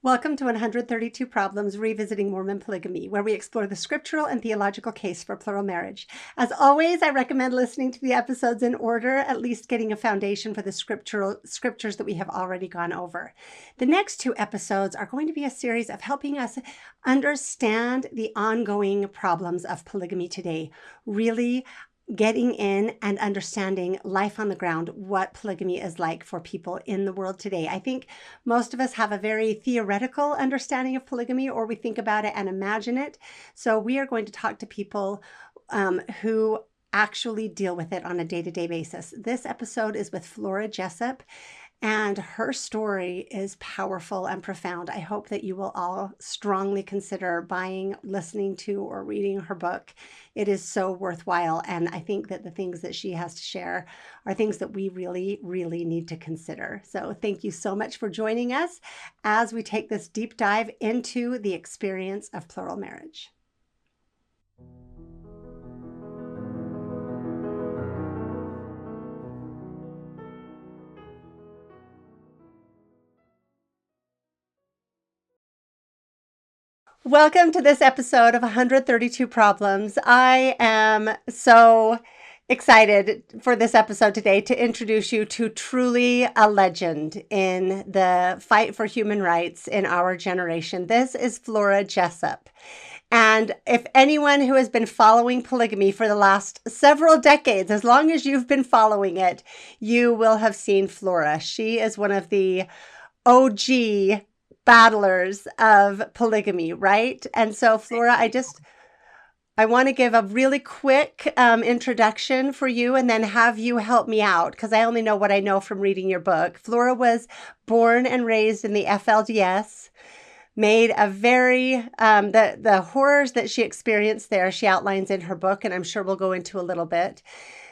Welcome to 132 Problems Revisiting Mormon Polygamy, where we explore the scriptural and theological case for plural marriage. As always, I recommend listening to the episodes in order, at least getting a foundation for the scriptures that we have already gone over. The next two episodes are going to be a series of helping us understand the ongoing problems of polygamy today, really getting in and understanding life on the ground, what polygamy is like for people in the world today. I think most of us have a very theoretical understanding of polygamy, or we think about it and imagine it. So we are going to talk to people who actually deal with it on a day-to-day basis. This episode is with Flora Jessop, and her story is powerful and profound. I hope that you will all strongly consider buying, listening to, or reading her book. It is so worthwhile. And I think that the things that she has to share are things that we really, really need to consider. So thank you so much for joining us as we take this deep dive into the experience of plural marriage. Welcome to this episode of 132 Problems. I am so excited for this episode today to introduce you to truly a legend in the fight for human rights in our generation. This is Flora Jessop. And if anyone who has been following polygamy for the last several decades, as long as you've been following it, you will have seen Flora. She is one of the OG battlers of polygamy, right? And so, Flora, I want to give a really quick introduction for you and then have you help me out because I only know what I know from reading your book. Flora was born and raised in the FLDS, made a very, the horrors that she experienced there, she outlines in her book, and I'm sure we'll go into a little bit.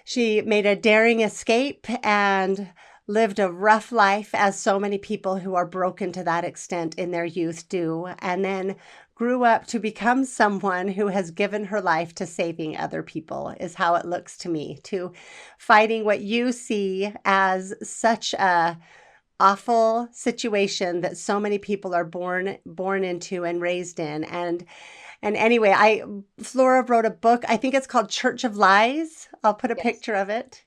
She made a daring escape and lived a rough life, as so many people who are broken to that extent in their youth do, and then grew up to become someone who has given her life to saving other people, is how it looks to me, to fighting what you see as such a awful situation that so many people are born into and raised in. And anyway, Flora wrote a book, I think it's called Church of Lies. I'll put a picture of it.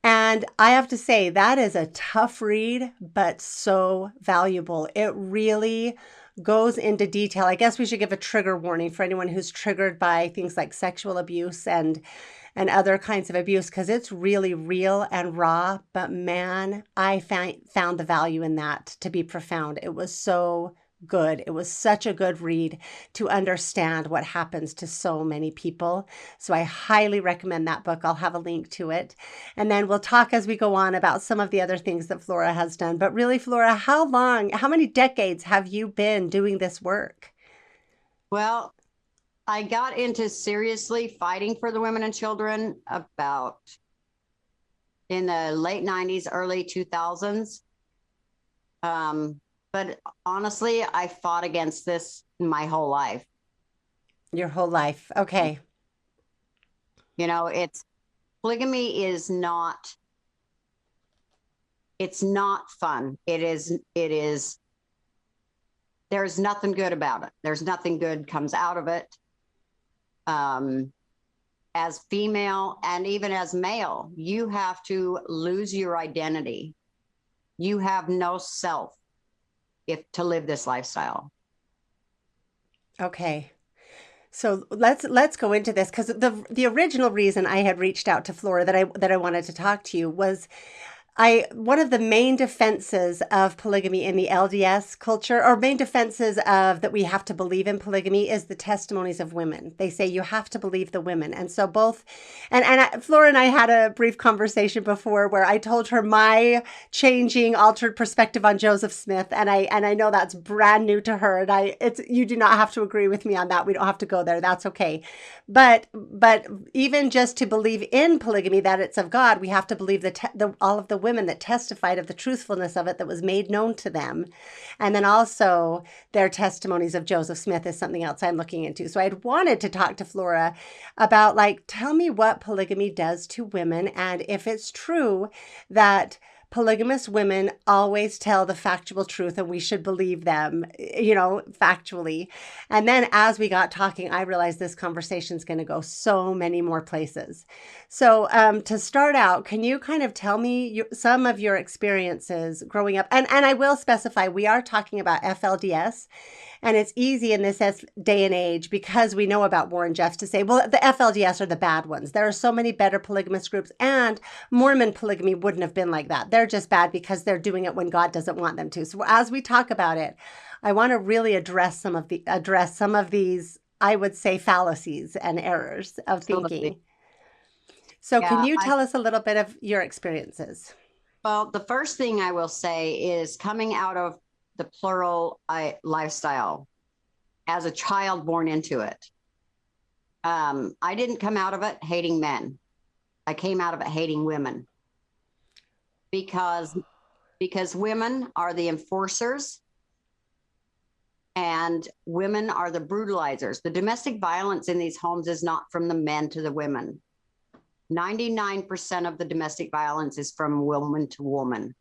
And I have to say, that is a tough read, but so valuable. It really goes into detail. I guess we should give a trigger warning for anyone who's triggered by things like sexual abuse and other kinds of abuse, because it's really real and raw. But man, I found the value in that to be profound. It was so good. It was such a good read to understand what happens to so many people. So I highly recommend that book. I'll have a link to it. And then we'll talk as we go on about some of the other things that Flora has done. But really, Flora, how many decades have you been doing this work? Well, I got into seriously fighting for the women and children about in the late 90s, early 2000s. But honestly, I fought against this my whole life. Your whole life. Okay. You know, polygamy is not, it's not fun. There's nothing good about it. There's nothing good comes out of it. As female and even as male, you have to lose your identity. You have no self to live this lifestyle. Okay. So let's go into this, because the original reason I had reached out to Flora that I wanted to talk to you was one of the main defenses of polygamy in the LDS culture, or main defenses of that we have to believe in polygamy, is the testimonies of women. They say you have to believe the women. And so Flora and I had a brief conversation before where I told her my altered perspective on Joseph Smith. And I know that's brand new to her. And you do not have to agree with me on that. We don't have to go there. That's okay. But even just to believe in polygamy, that it's of God, we have to believe all of the women that testified of the truthfulness of it that was made known to them. And then also their testimonies of Joseph Smith is something else I'm looking into. So I'd wanted to talk to Flora about, tell me what polygamy does to women, and if it's true that polygamous women always tell the factual truth and we should believe them, factually. And then as we got talking, I realized this conversation is going to go so many more places. So, to start out, can you kind of tell me some of your experiences growing up? And I will specify, we are talking about FLDS. And it's easy in this day and age because we know about Warren Jeffs to say, well, the FLDS are the bad ones. There are so many better polygamous groups, and Mormon polygamy wouldn't have been like that. They're just bad because they're doing it when God doesn't want them to. So as we talk about it, I want to really address some of these, I would say, fallacies and errors of Absolutely. thinking. So can Yeah. you tell us a little bit of your experiences? Well, the first thing I will say is coming out of the plural lifestyle as a child born into it. I didn't come out of it hating men. I came out of it hating women because women are the enforcers and women are the brutalizers. The domestic violence in these homes is not from the men to the women. 99% of the domestic violence is from woman to woman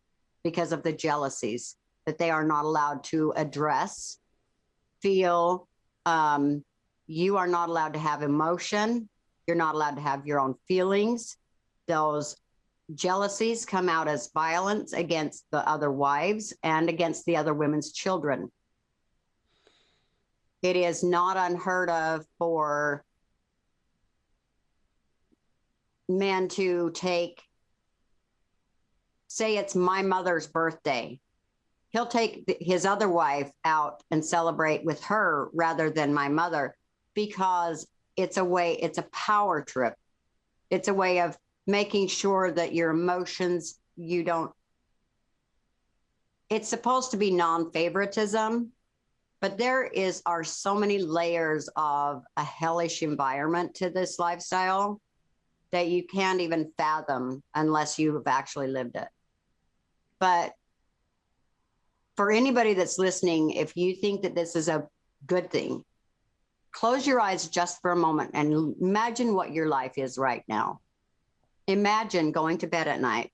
because of the jealousies that they are not allowed to address, feel. You are not allowed to have emotion. You're not allowed to have your own feelings. Those jealousies come out as violence against the other wives and against the other women's children. It is not unheard of for men to take, say it's my mother's birthday. He'll take his other wife out and celebrate with her rather than my mother because it's a power trip. It's a way of making sure that your emotions, it's supposed to be non-favoritism, but are so many layers of a hellish environment to this lifestyle that you can't even fathom unless you've actually lived it. But for anybody that's listening, if you think that this is a good thing, close your eyes just for a moment and imagine what your life is right now. Imagine going to bed at night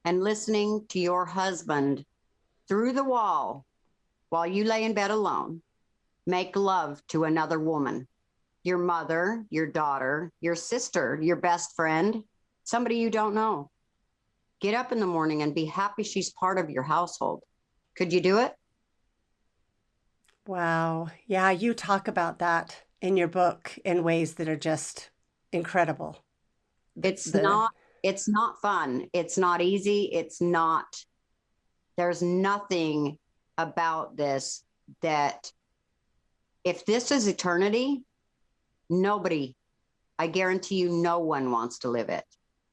and listening to your husband through the wall while you lay in bed alone, make love to another woman, your mother, your daughter, your sister, your best friend, somebody you don't know. Get up in the morning and be happy she's part of your household. Could you do it? Wow. Yeah, you talk about that in your book in ways that are just incredible. It's The not, it's not fun. It's not easy. There's nothing about this that if this is eternity, nobody, I guarantee you, no one wants to live it.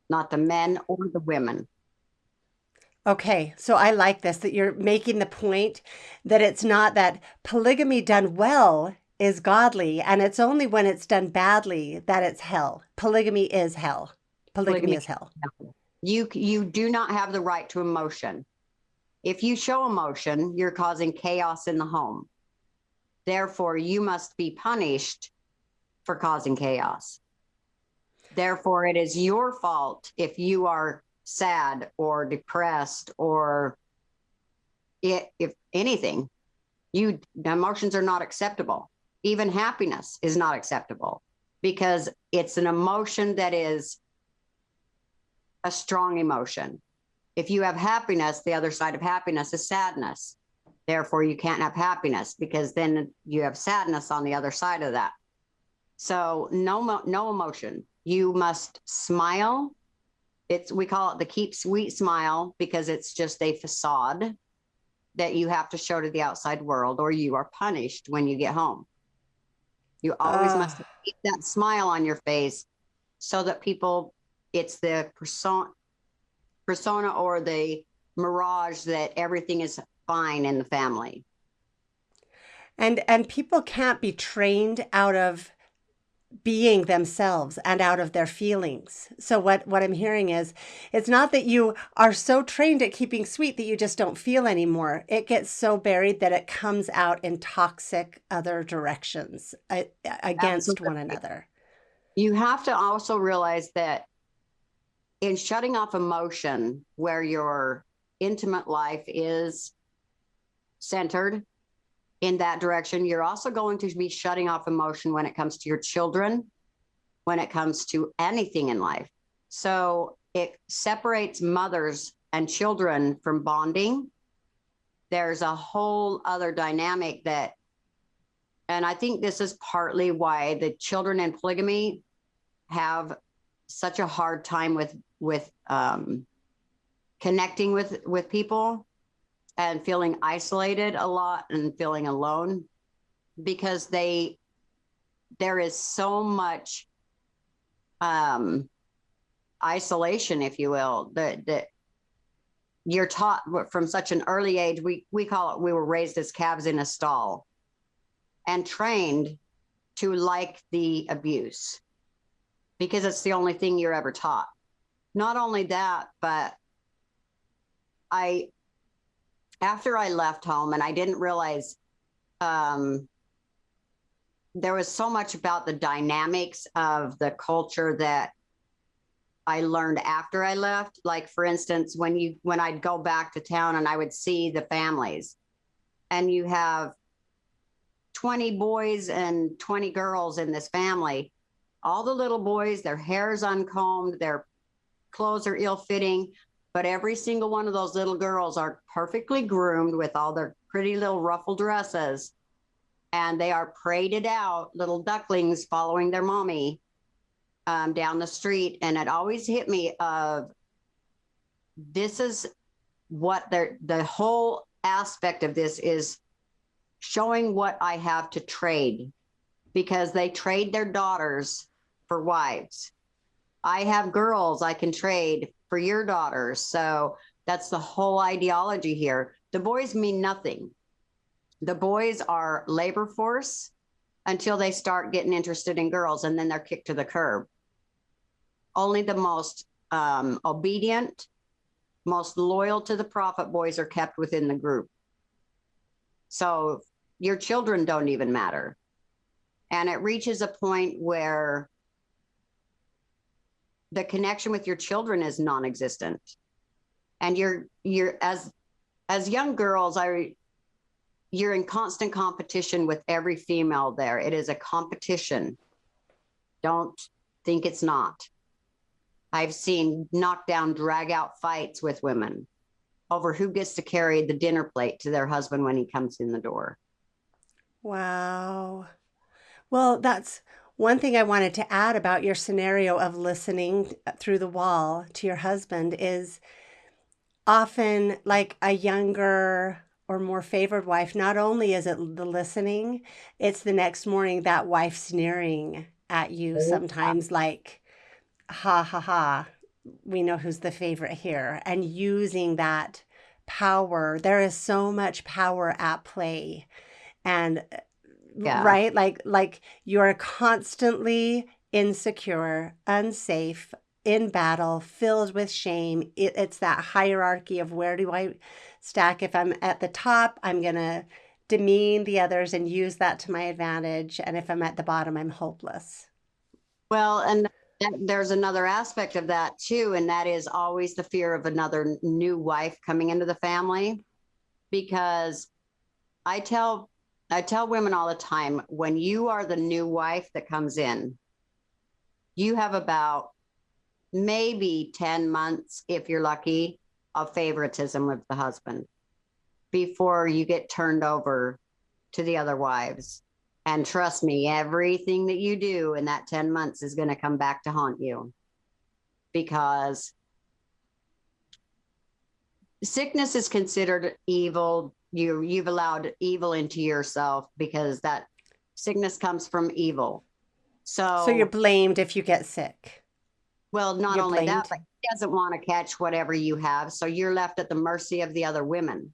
Not the men or the women. Okay, so I like this that you're making the point that it's not that polygamy done well is godly, and it's only when it's done badly that it's hell. Polygamy is hell. Polygamy Polygamy. is hell. You do not have the right to emotion. If you show emotion, you're causing chaos in the home. Therefore, you must be punished for causing chaos. Therefore, it is your fault if you are sad or depressed or if anything. The emotions are not acceptable. Even happiness is not acceptable because it's an emotion that is a strong emotion. If you have happiness, the other side of happiness is sadness. Therefore, you can't have happiness because then you have sadness on the other side of that. So no emotion. You must smile. We call it the keep sweet smile because it's just a facade that you have to show to the outside world or you are punished when you get home. You always Uh, must keep that smile on your face so that it's the persona or the mirage that everything is fine in the family. and people can't be trained out of being themselves and out of their feelings. So what I'm hearing is it's not that you are so trained at keeping sweet that you just don't feel anymore. It gets so buried that it comes out in toxic other directions against one Absolutely. another. You have to also realize that in shutting off emotion where you're intimate life is centered in that direction. You're also going to be shutting off emotion when it comes to your children, when it comes to anything in life. So it separates mothers and children from bonding. There's a whole other dynamic that, and I think this is partly why the children in polygamy have such a hard time with connecting with people and feeling isolated a lot and feeling alone, because there is so much isolation, if you will, that you're taught from such an early age. We call it, we were raised as calves in a stall and trained to like the abuse because it's the only thing you're ever taught. Not only that, but after I left home, and I didn't realize there was so much about the dynamics of the culture that I learned after I left. Like, for instance, when I'd go back to town and I would see the families, and you have 20 boys and 20 girls in this family, all the little boys, their hair's uncombed, their clothes are ill-fitting, but every single one of those little girls are perfectly groomed with all their pretty little ruffle dresses, and they are paraded out, little ducklings following their mommy down the street. And it always hit me of, this is what the whole aspect of this is, showing what I have to trade, because they trade their daughters for wives. I have girls I can trade for your daughters. So that's the whole ideology here. The boys mean nothing. The boys are labor force until they start getting interested in girls, and then they're kicked to the curb. Only the most obedient, most loyal to the prophet boys are kept within the group. So your children don't even matter. And it reaches a point where the connection with your children is non-existent. And you're as young girls, you're in constant competition with every female there. It is a competition. Don't think it's not. I've seen knockdown, drag out fights with women over who gets to carry the dinner plate to their husband when he comes in the door. Wow. Well, that's one thing I wanted to add about your scenario of listening through the wall to your husband is often like a younger or more favored wife. Not only is it the listening, it's the next morning that wife sneering at you sometimes like, ha ha ha, we know who's the favorite here, and using that power. There is so much power at play. And Yeah. right, like you're constantly insecure, unsafe, in battle, filled with shame. It's that hierarchy of where do I stack. If I'm at the top, I'm gonna demean the others and use that to my advantage, and if I'm at the bottom, I'm hopeless. Well, and there's another aspect of that too, and that is always the fear of another new wife coming into the family. Because I tell women all the time, when you are the new wife that comes in, you have about maybe 10 months, if you're lucky, of favoritism with the husband before you get turned over to the other wives. And trust me, everything that you do in that 10 months is going to come back to haunt you, because sickness is considered evil. You've allowed evil into yourself because that sickness comes from evil. So you're So, blamed if you get sick. well, not You're only that, blamed. but he doesn't want to catch whatever you have. So you're left at the mercy of the other women.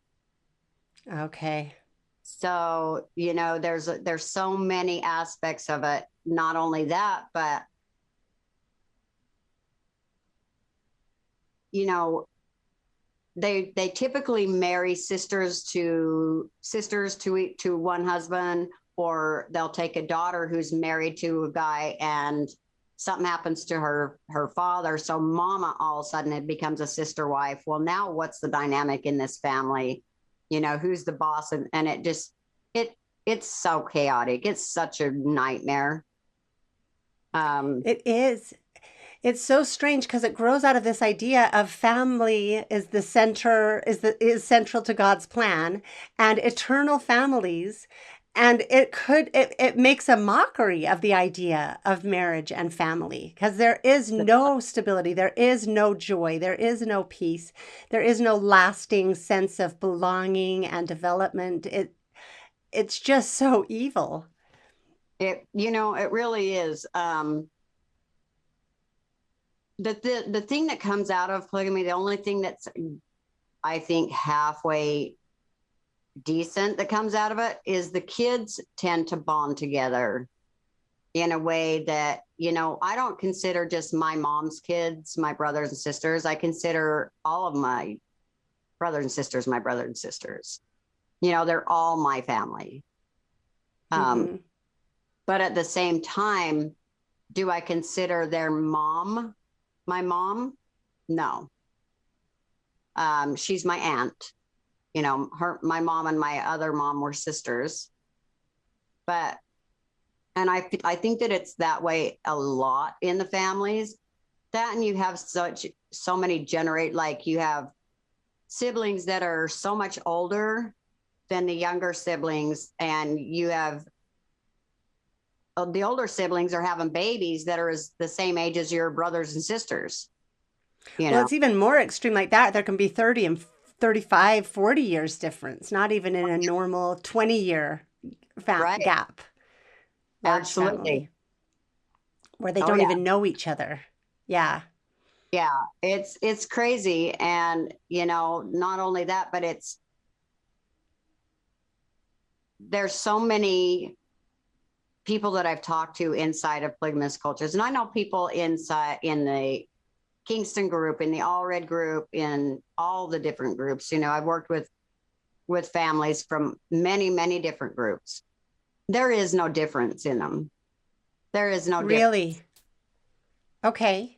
Okay. So, there's so many aspects of it. Not only that, but you know, they typically marry sisters to one husband, or they'll take a daughter who's married to a guy and something happens to her father, so mama all of a sudden it becomes a sister wife. Well, now what's the dynamic in this family? You know, who's the boss? And it just it's so chaotic. It's such a nightmare. It is. It's so strange because it grows out of this idea of family is the center is central to God's plan and eternal families, and it makes a mockery of the idea of marriage and family because there is no stability, there is no joy, there is no peace, there is no lasting sense of belonging and development. It's just so evil. It really is. The thing that comes out of polygamy, the only thing that's, I think, halfway decent that comes out of it is the kids tend to bond together in a way that, I don't consider just my mom's kids my brothers and sisters. I consider all of my brothers and sisters my brothers and sisters. They're all my family. Mm-hmm. But at the same time, do I consider their mom my mom? No. She's my aunt. My mom and my other mom were sisters. And I think that it's that way a lot in the families. That, and you have so many you have siblings that are so much older than the younger siblings, and you have the older siblings are having babies that are the same age as your brothers and sisters. Well, it's even more extreme like that. There can be 30 and 35, 40 years difference, not even in a normal 20-year Right. gap. Large Absolutely. family where they don't even know each other. Yeah. Yeah, it's crazy. And, not only that, but there's so many people that I've talked to inside of polygamous cultures. And I know people inside in the Kingston group, in the All Red group, in all the different groups. I've worked with families from many, many different groups. There is no difference in them. There is no difference. Really? Okay.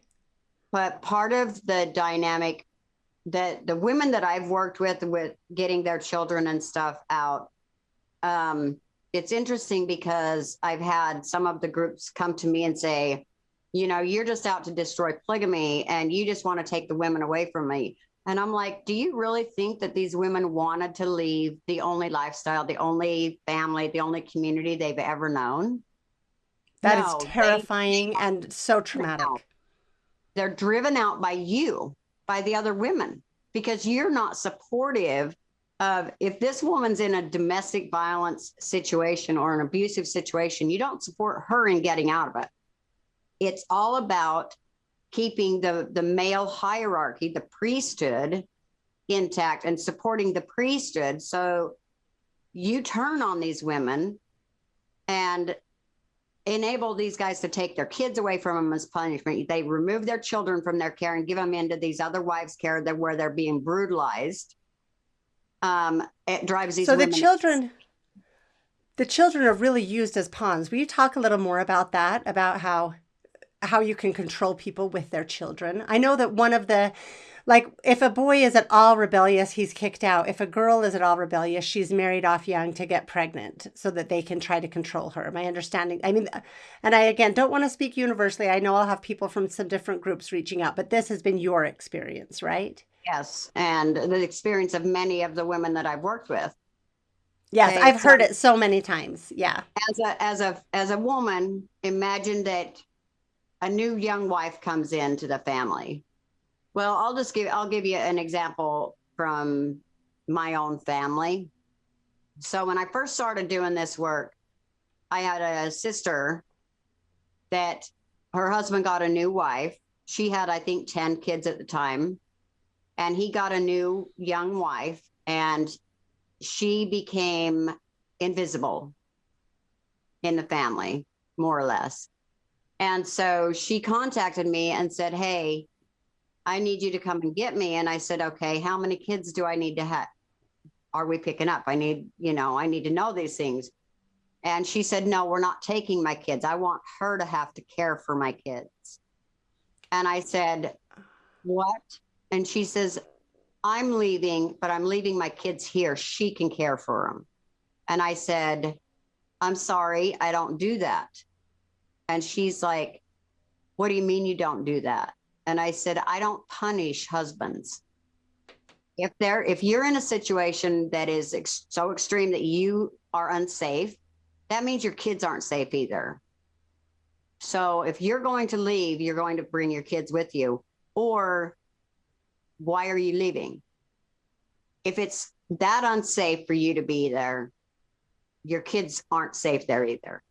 But part of the dynamic that the women that I've worked with getting their children and stuff out, it's interesting because I've had some of the groups come to me and say, you're just out to destroy polygamy and you just want to take the women away from me. And I'm like, do you really think that these women wanted to leave the only lifestyle, the only family, the only community they've ever known? That is terrifying and so traumatic. They're driven out by you, by the other women, because you're not supportive of, if this woman's in a domestic violence situation or an abusive situation, you don't support her in getting out of it. It's all about keeping the male hierarchy, the priesthood, intact and supporting the priesthood. So you turn on these women and enable these guys to take their kids away from them as punishment. They remove their children from their care and give them into these other wives' care where they're being brutalized. It drives these women. The children are really used as pawns. Will you talk a little more about that, about how you can control people with their children? I know that one of the, if a boy is at all rebellious, he's kicked out. If a girl is at all rebellious, she's married off young to get pregnant so that they can try to control her. My understanding, and I, again, don't want to speak universally. I know I'll have people from some different groups reaching out, but this has been your experience, right? Yes. And the experience of many of the women that I've worked with. Yes, Okay, I've heard it so many times. Yeah. As a woman, imagine that a new young wife comes into the family. Well, I'll give you an example from my own family. So when I first started doing this work, I had a sister that her husband got a new wife. She had, I think, 10 kids at the time. And he got a new young wife, and she became invisible in the family, more or less. And so she contacted me and said, hey, I need you to come and get me. And I said, okay, how many kids do I need to have? Are we picking up? I need to know these things. And she said, no, we're not taking my kids. I want her to have to care for my kids. And I said, what? And she says, I'm leaving, but I'm leaving my kids here. She can care for them. And I said, I'm sorry, I don't do that. And she's like, what do you mean you don't do that? And I said, I don't punish husbands. If you're in a situation that is so extreme that you are unsafe, that means your kids aren't safe either. So if you're going to leave, you're going to bring your kids with you. Or why are you leaving? If it's that unsafe for you to be there, your kids aren't safe there either.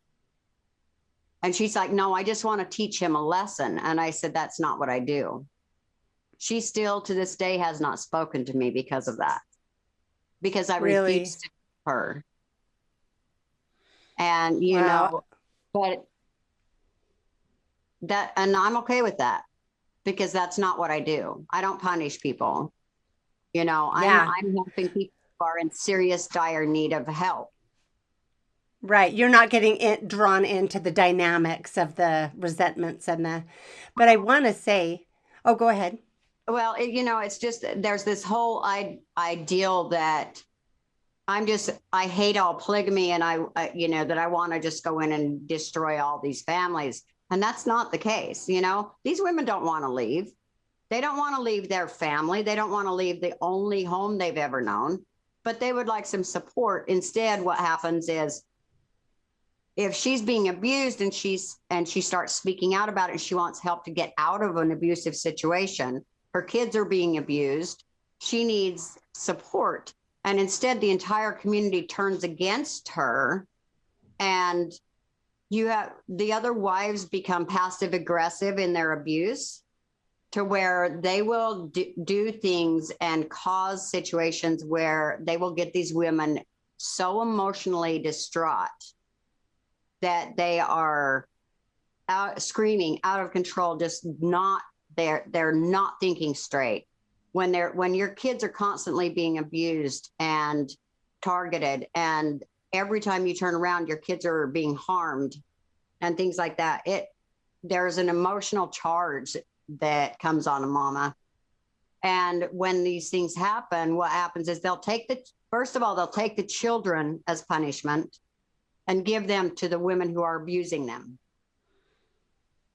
And she's like, no, I just want to teach him a lesson. And I said, that's not what I do. She still to this day has not spoken to me because of that, because I Really? refused to her. And, Wow. but and I'm okay with that because that's not what I do. I don't punish people. Yeah. I'm helping people who are in serious, dire need of help. Right. You're not getting drawn into the dynamics of the resentments and but I want to say, oh, go ahead. Well, it's just there's this whole ideal that I hate all polygamy and that I want to just go in and destroy all these families. And that's not the case. These women don't want to leave. They don't want to leave their family. They don't want to leave the only home they've ever known, but they would like some support. Instead, what happens is if she's being abused and she starts speaking out about it and she wants help to get out of an abusive situation, her kids are being abused, she needs support. And instead, the entire community turns against her. And you have the other wives become passive aggressive in their abuse to where they will do things and cause situations where they will get these women so emotionally distraught that they are out screaming out of control, just not they're not thinking straight. When your kids are constantly being abused and targeted, and every time you turn around your kids are being harmed and things like that, there's an emotional charge that comes on a mama. And when these things happen, what happens is they'll take the children as punishment and give them to the women who are abusing them.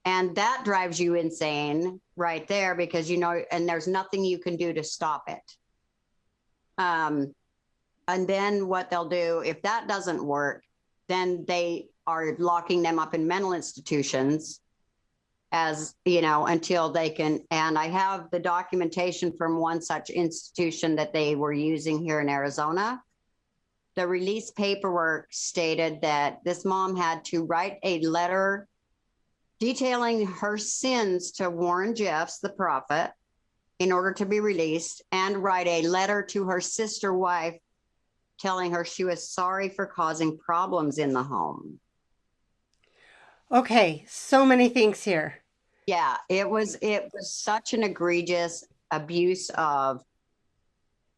And that drives you insane right there because, and there's nothing you can do to stop it. And then what they'll do, if that doesn't work, then they are locking them up in mental institutions until they can. And I have the documentation from one such institution that they were using here in Arizona. The release paperwork stated that this mom had to write a letter detailing her sins to Warren Jeffs, the prophet, in order to be released, and write a letter to her sister wife telling her she was sorry for causing problems in the home. Okay, so many things here. Yeah, it was such an egregious abuse of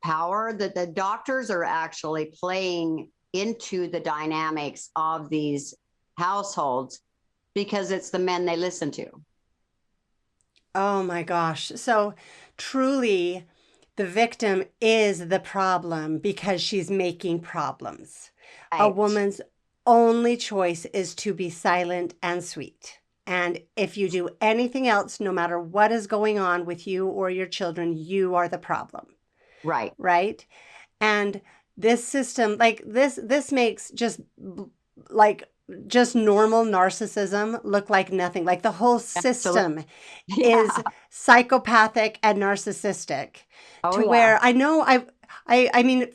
power that the doctors are actually playing into the dynamics of these households because it's the men they listen to. Oh my gosh. So truly, the victim is the problem because she's making problems. A Right. woman's only choice is to be silent and sweet. And if you do anything else, no matter what is going on with you or your children, you are the problem. Right. Right? And this system, like this makes like just normal narcissism look like nothing. Like the whole Absolutely. system Yeah. is psychopathic and narcissistic Oh to yeah. where I know I mean,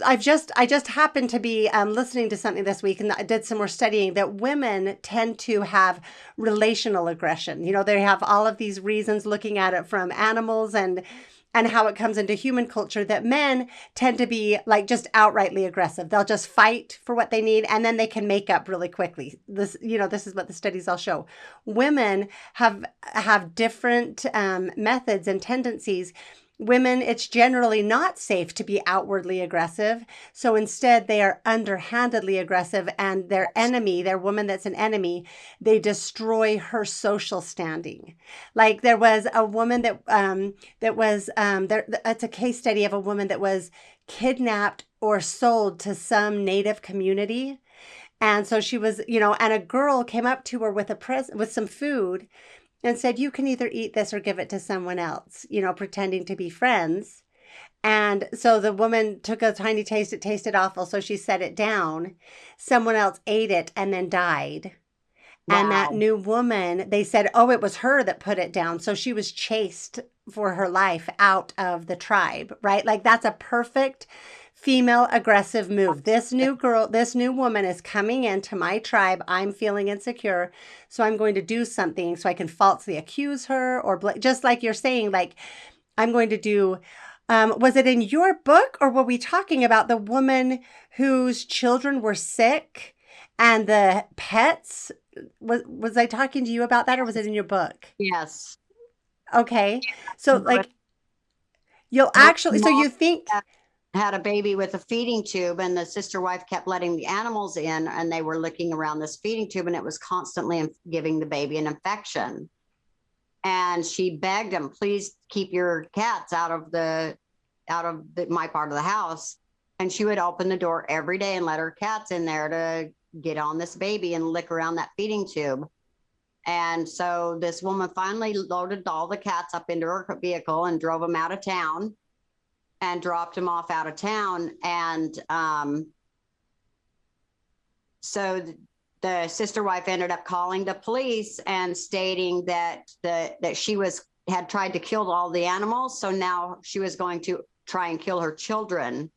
I just happened to be listening to something this week, and I did some more studying that women tend to have relational aggression. They have all of these reasons looking at it from animals and how it comes into human culture that men tend to be like just outrightly aggressive. They'll just fight for what they need and then they can make up really quickly. This is what the studies all show. Women have different methods and tendencies. women, it's generally not safe to be outwardly aggressive. So instead, they are underhandedly aggressive, and their enemy, their woman that's an enemy, they destroy her social standing. Like there was a woman that was there. It's a case study of a woman that was kidnapped or sold to some native community. And so she was, and a girl came up to her with with some food and said, "You can either eat this or give it to someone else," pretending to be friends. And so the woman took a tiny taste. It tasted awful. So she set it down. Someone else ate it and then died. And that Wow. new woman, they said, oh, it was her that put it down. So she was chased for her life out of the tribe, right? Like that's a perfect female aggressive move. This new girl, this new woman is coming into my tribe. I'm feeling insecure. So I'm going to do something so I can falsely accuse her or just like you're saying, like I'm going to do. Was it in your book or were we talking about the woman whose children were sick and the pets? Was I talking to you about that or was it in your book? Yes. Okay. So But like you'll her actually so mom you think had a baby with a feeding tube, and the sister wife kept letting the animals in, and they were licking around this feeding tube, and it was constantly giving the baby an infection. And she begged him, please keep your cats my part of the house. And she would open the door every day and let her cats in there to get on this baby and lick around that feeding tube. And so this woman finally loaded all the cats up into her vehicle and drove them out of town and dropped them off out of town. And so the sister wife ended up calling the police and stating that she had tried to kill all the animals. So now she was going to try and kill her children.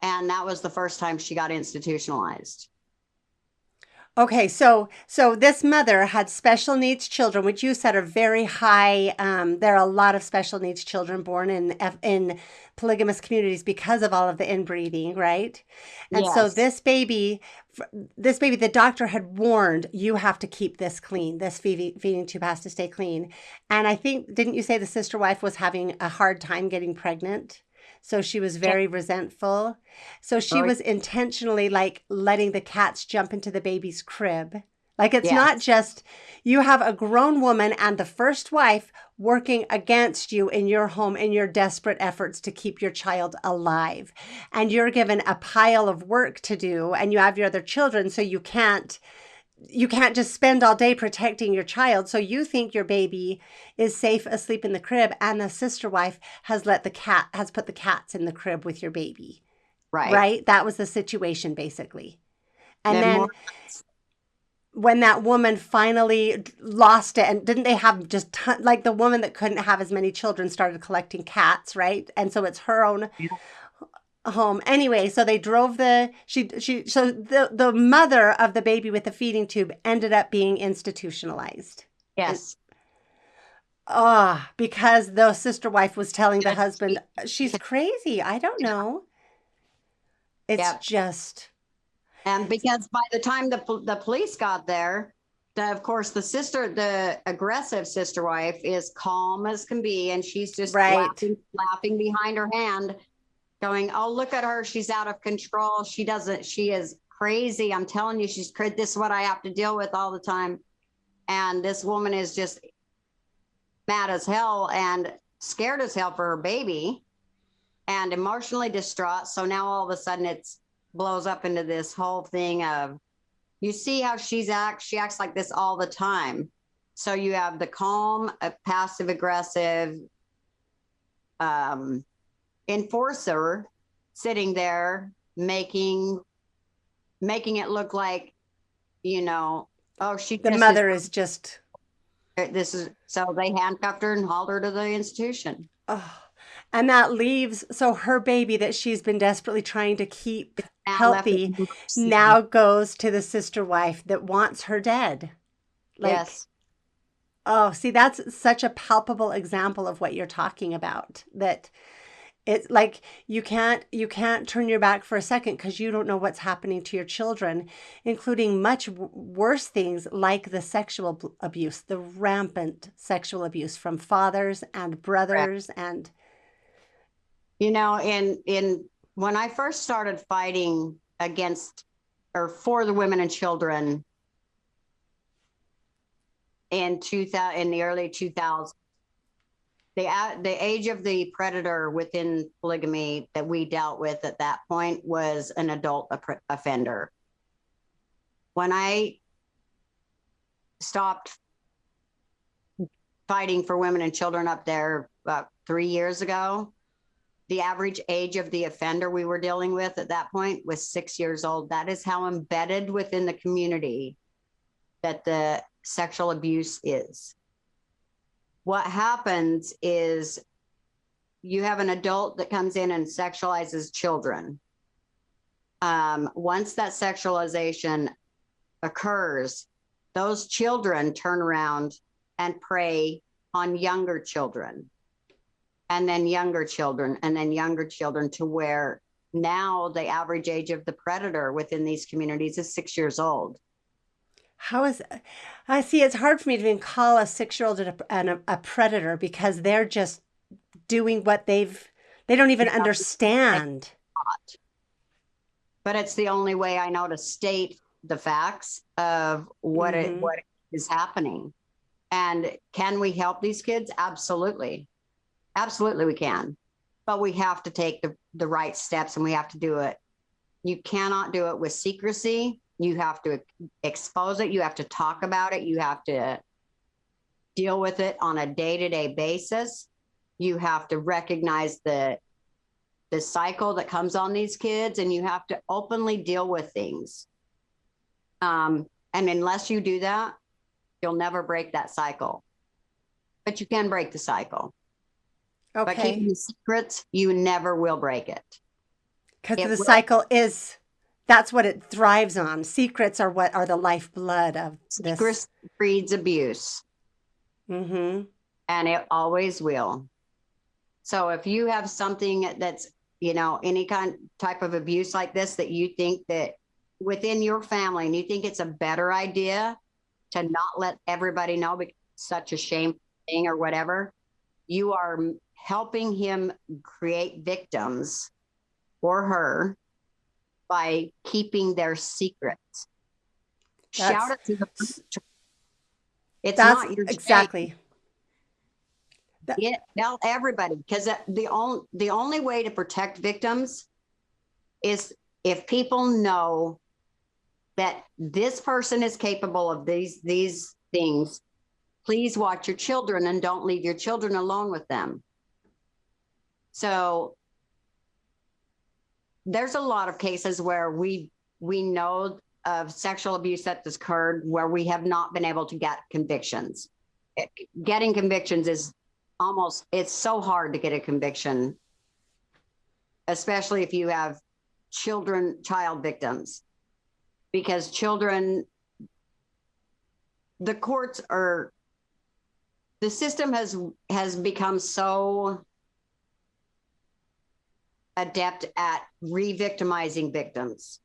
And that was the first time she got institutionalized. okay, so this mother had special needs children, which you said are very high. There are a lot of special needs children born in polygamous communities because of all of the inbreeding, right? And so Yes. the doctor had warned you have to keep this clean. This feeding tube has to stay clean. And I think didn't you say the sister wife was having a hard time getting pregnant? So she was very resentful. So she Oh, was intentionally like letting the cats jump into the baby's crib. Like it's not yes. just you have a grown woman and the first wife working against you in your home in your desperate efforts to keep your child alive. And you're given a pile of work to do and you have your other children, so you can't just spend all day protecting your child. So you think your baby is safe asleep in the crib, and the sister wife has put the cats in the crib with your baby, Right. right? That was the situation basically. And And more. then when that woman finally lost it, and didn't they have just like the woman that couldn't have as many children started collecting cats, right? And so it's her own home anyway. So they drove the mother of the baby with the feeding tube ended up being institutionalized. Yes. Because the sister wife was telling the Just husband she's crazy. I don't know. It's yeah. just And because by the time the police got there, of course, the aggressive sister wife is calm as can be, and she's just right. laughing behind her hand, going, "Oh, look at her! She's out of control. She is crazy. I'm telling you, she's crazy. This is what I have to deal with all the time." And this woman is just mad as hell and scared as hell for her baby and emotionally distraught. So now all of a sudden it's blows up into this whole thing of, you see how she acts like this all the time. So you have the calm, passive aggressive enforcer sitting there making it look like, oh, she The just is. mother is just This is so they handcuffed her and hauled her to the institution. oh. And that leaves so her baby that she's been desperately trying to keep Now left at healthy the mercy. now goes to the sister wife that wants her dead. Like, Yes. oh, see, that's such a palpable example of what you're talking about. That it's like you can't turn your back for a second because you don't know what's happening to your children, including much worse things like the sexual abuse, the rampant sexual abuse from fathers and Correct. brothers and You know, in when I first started fighting against or for the women and children in 2000, in the early 2000s, the age of the predator within polygamy that we dealt with at that point was an adult offender. When I stopped fighting for women and children up there about 3 years ago, the average age of the offender we were dealing with at that point was 6 years old. That is how embedded within the community that the sexual abuse is. What happens is you have an adult that comes in and sexualizes children. Once that sexualization occurs, those children turn around and prey on younger children, and then younger children, and then younger children, to where now the average age of the predator within these communities is 6 years old. How is I see it's hard for me to even call a 6-year-old a predator because they're just doing what they don't even understand. But it's the only way I know to state the facts of what is happening. And can we help these kids? Absolutely. Absolutely we can. But we have to take the right steps, and we have to do it. You cannot do it with secrecy. You have to expose it. You have to talk about it. You have to deal with it on a day-to-day basis. You have to recognize the cycle that comes on these kids, and you have to openly deal with things. And unless you do that, you'll never break that cycle. But you can break the cycle. Okay. By keeping the secrets, you never will break it. Because the cycle is, that's what it thrives on. Secrets are what are the lifeblood of this. Secrets breeds abuse. Mm-hmm. And it always will. So if you have something that's, you know, any type of abuse like this, that you think that within your family, and you think it's a better idea to not let everybody know because it's such a shameful thing or whatever, you are helping him create victims or her by keeping their secrets. Shout it to the it's not your exactly. Tell everybody, because the only way to protect victims is if people know that this person is capable of these things. Please watch your children and don't leave your children alone with them. So there's a lot of cases where we know of sexual abuse that has occurred where we have not been able to get convictions. Getting convictions is it's so hard to get a conviction, especially if you have child victims, because the courts are, the system has become so adept at re-victimizing victims.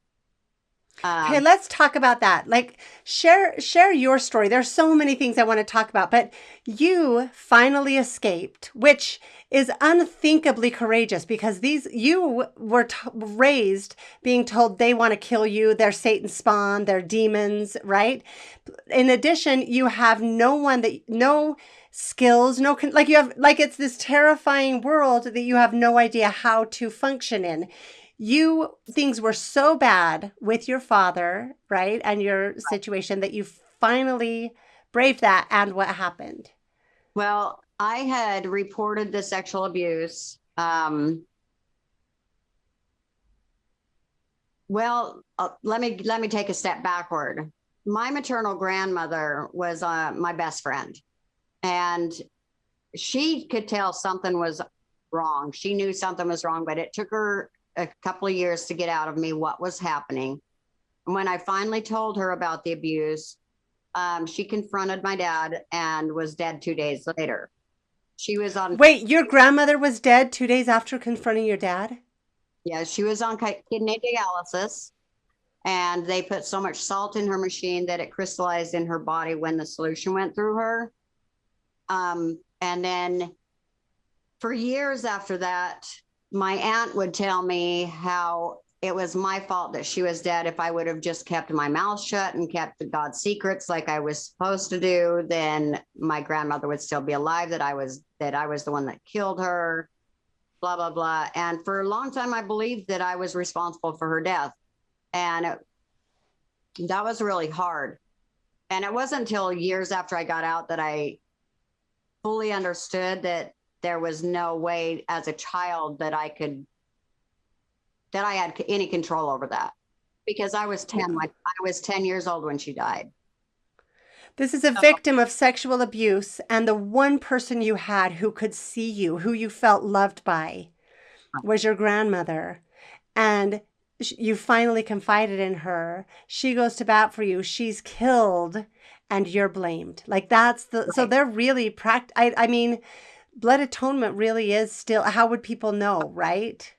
Okay, let's talk about that. Like, share your story. There's so many things I want to talk about, but you finally escaped, which is unthinkably courageous because you were raised being told they want to kill you. They're Satan's spawn. They're demons, right? In addition, you have no skills, you have, like, it's this terrifying world that you have no idea how to function in. Things were so bad with your father, right? And your situation that you finally braved that. And what happened? Well, I had reported the sexual abuse. Let me take a step backward. My maternal grandmother was my best friend, and she could tell something was wrong. She knew something was wrong, but it took her a couple of years to get out of me what was happening. And when I finally told her about the abuse, she confronted my dad and was dead 2 days later. She was on. Wait, your grandmother was dead 2 days after confronting your dad? Yeah, she was on kidney dialysis, and they put so much salt in her machine that it crystallized in her body when the solution went through her. And then for years after that, my aunt would tell me how it was my fault that she was dead. If I would have just kept my mouth shut and kept God's secrets like I was supposed to do, then my grandmother would still be alive, that I was the one that killed her, blah, blah, blah. And for a long time, I believed that I was responsible for her death. And that was really hard. And it wasn't until years after I got out that I fully understood that there was no way as a child that I had any control over that, because I was 10. Like, I was 10 years old when she died. This is a victim of sexual abuse, and the one person you had who could see you, who you felt loved by, was your grandmother. And you finally confided in her. She goes to bat for you. She's killed, and you're blamed. Like, that's the, so Right. they're really I mean, blood atonement really is still, how would people know, right?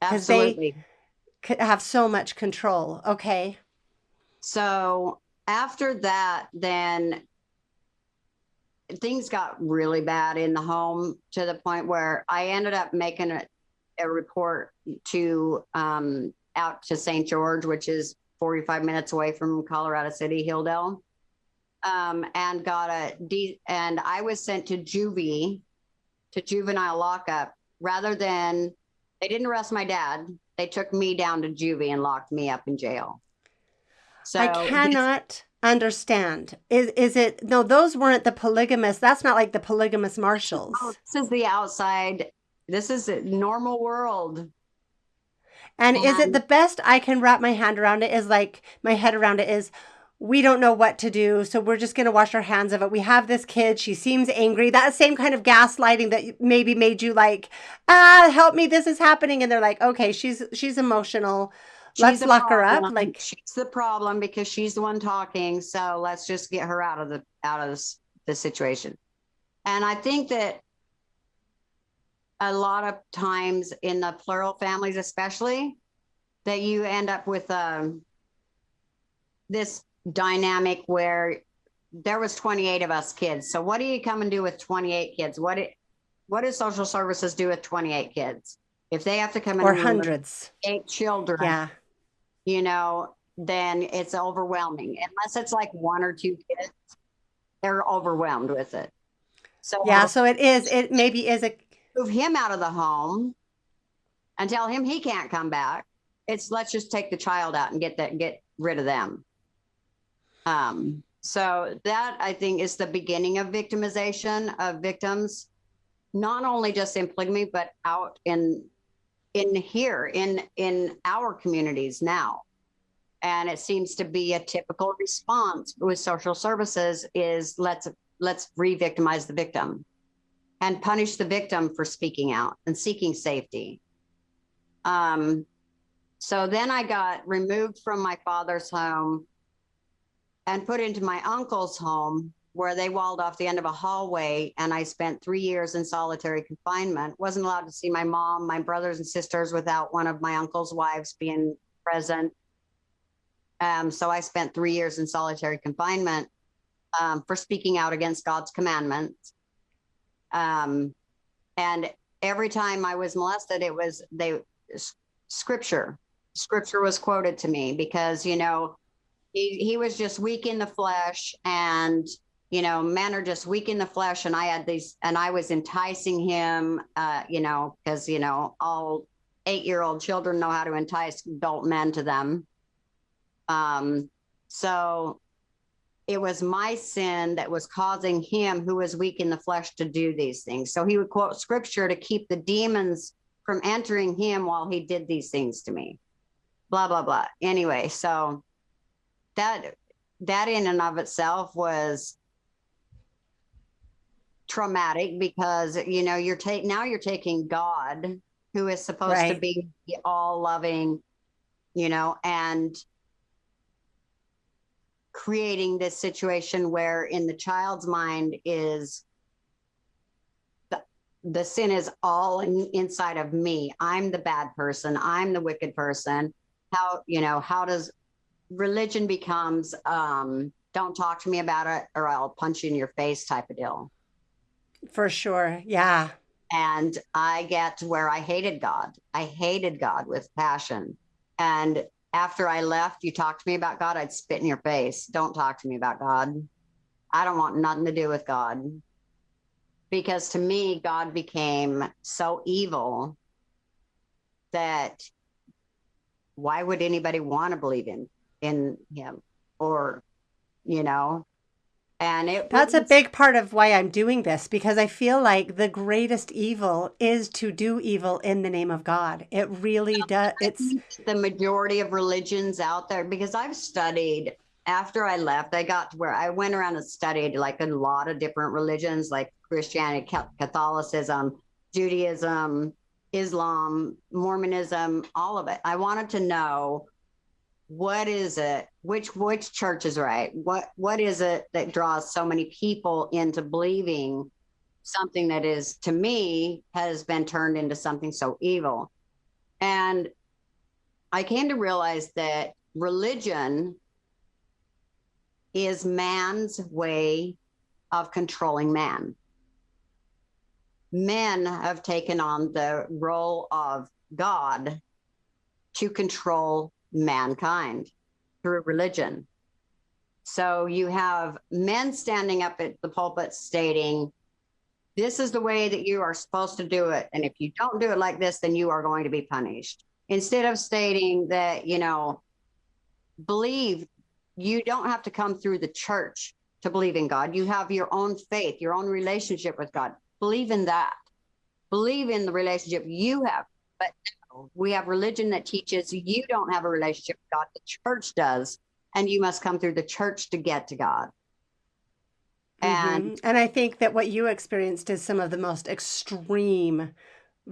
Because they Absolutely. have so much control. Okay. So after that, then things got really bad in the home to the point where I ended up making a report to out to St. George, which is 45 minutes away from Colorado City, Hilldale, and and I was sent to juvenile lockup rather than, they didn't arrest my dad. They took me down to juvie and locked me up in jail. I So cannot understand. Is it, no, those weren't the polygamous. That's not like the polygamous marshals. this is the outside. This is a normal world. And is it the And best I can wrap my hand around it is like my head around it is we don't know what to do, so we're just going to wash our hands of it. We have this kid, she seems angry. That same kind of gaslighting that maybe made you like, help me, this is happening, and they're like, okay, she's emotional. she's Let's a lock her up. problem. Like, She's the problem because she's the one talking. So let's just get her out of the situation. And I think that a lot of times in the plural families, especially, that you end up with this dynamic where there was 28 of us kids. So what do you come and do with 28 kids? What do social services do with 28 kids? If they have to come in a or room with hundreds. 8 children, Yeah. then it's overwhelming. Unless it's like one or two kids, they're overwhelmed with it. Yeah, So so it maybe is a, move him out of the home and tell him he can't come back. It's, let's just take the child out and get rid of them. So that, I think, is the beginning of victimization of victims, not only just in polygamy, but out in our communities now. And it seems to be a typical response with social services is let's re-victimize the victim and punish the victim for speaking out and seeking safety. So then I got removed from my father's home and put into my uncle's home, where they walled off the end of a hallway. And I spent 3 years in solitary confinement. Wasn't allowed to see my mom, my brothers and sisters without one of my uncle's wives being present. So I spent 3 years in solitary confinement for speaking out against God's commandments. And every time I was molested, scripture was quoted to me, because he was just weak in the flesh, and men are just weak in the flesh, and I was enticing him, because all 8-year-old children know how to entice adult men to them. So it was my sin that was causing him, who was weak in the flesh, to do these things. So he would quote scripture to keep the demons from entering him while he did these things to me. Blah, blah, blah. Anyway, so that in and of itself was traumatic, because you're taking God, who is supposed to right. be all loving, and creating this situation where in the child's mind is the sin is all inside of me. I'm the bad person. I'm the wicked person. How does religion becomes don't talk to me about it or I'll punch you in your face type of deal. For sure. Yeah. And I get to where I hated God. I hated God with passion. And after I left, you talk to me about God, I'd spit in your face. Don't talk to me about God. I don't want nothing to do with God. Because to me, God became so evil that why would anybody want to believe in him? Or, you know, and it That's a was big part of why I'm doing this, because I feel like the greatest evil is to do evil in the name of God. It really does. I It's think the majority of religions out there, because I've studied after I left, I got to where I went around and studied like a lot of different religions, like Christianity, Catholicism, Judaism, Islam, Mormonism, all of it. I wanted to know what is it, which church is right? What is it that draws so many people into believing something that is to me has been turned into something so evil? And I came to realize that religion is man's way of controlling man. Men have taken on the role of God to control mankind through religion. So you have men standing up at the pulpit stating, this is the way that you are supposed to do it. And if you don't do it like this, then you are going to be punished. Instead of stating that, believe you don't have to come through the church to believe in God. You have your own faith, your own relationship with God. Believe in that. Believe in the relationship you have. But no, we have religion that teaches you don't have a relationship with God. The church does. And you must come through the church to get to God. And and I think that what you experienced is some of the most extreme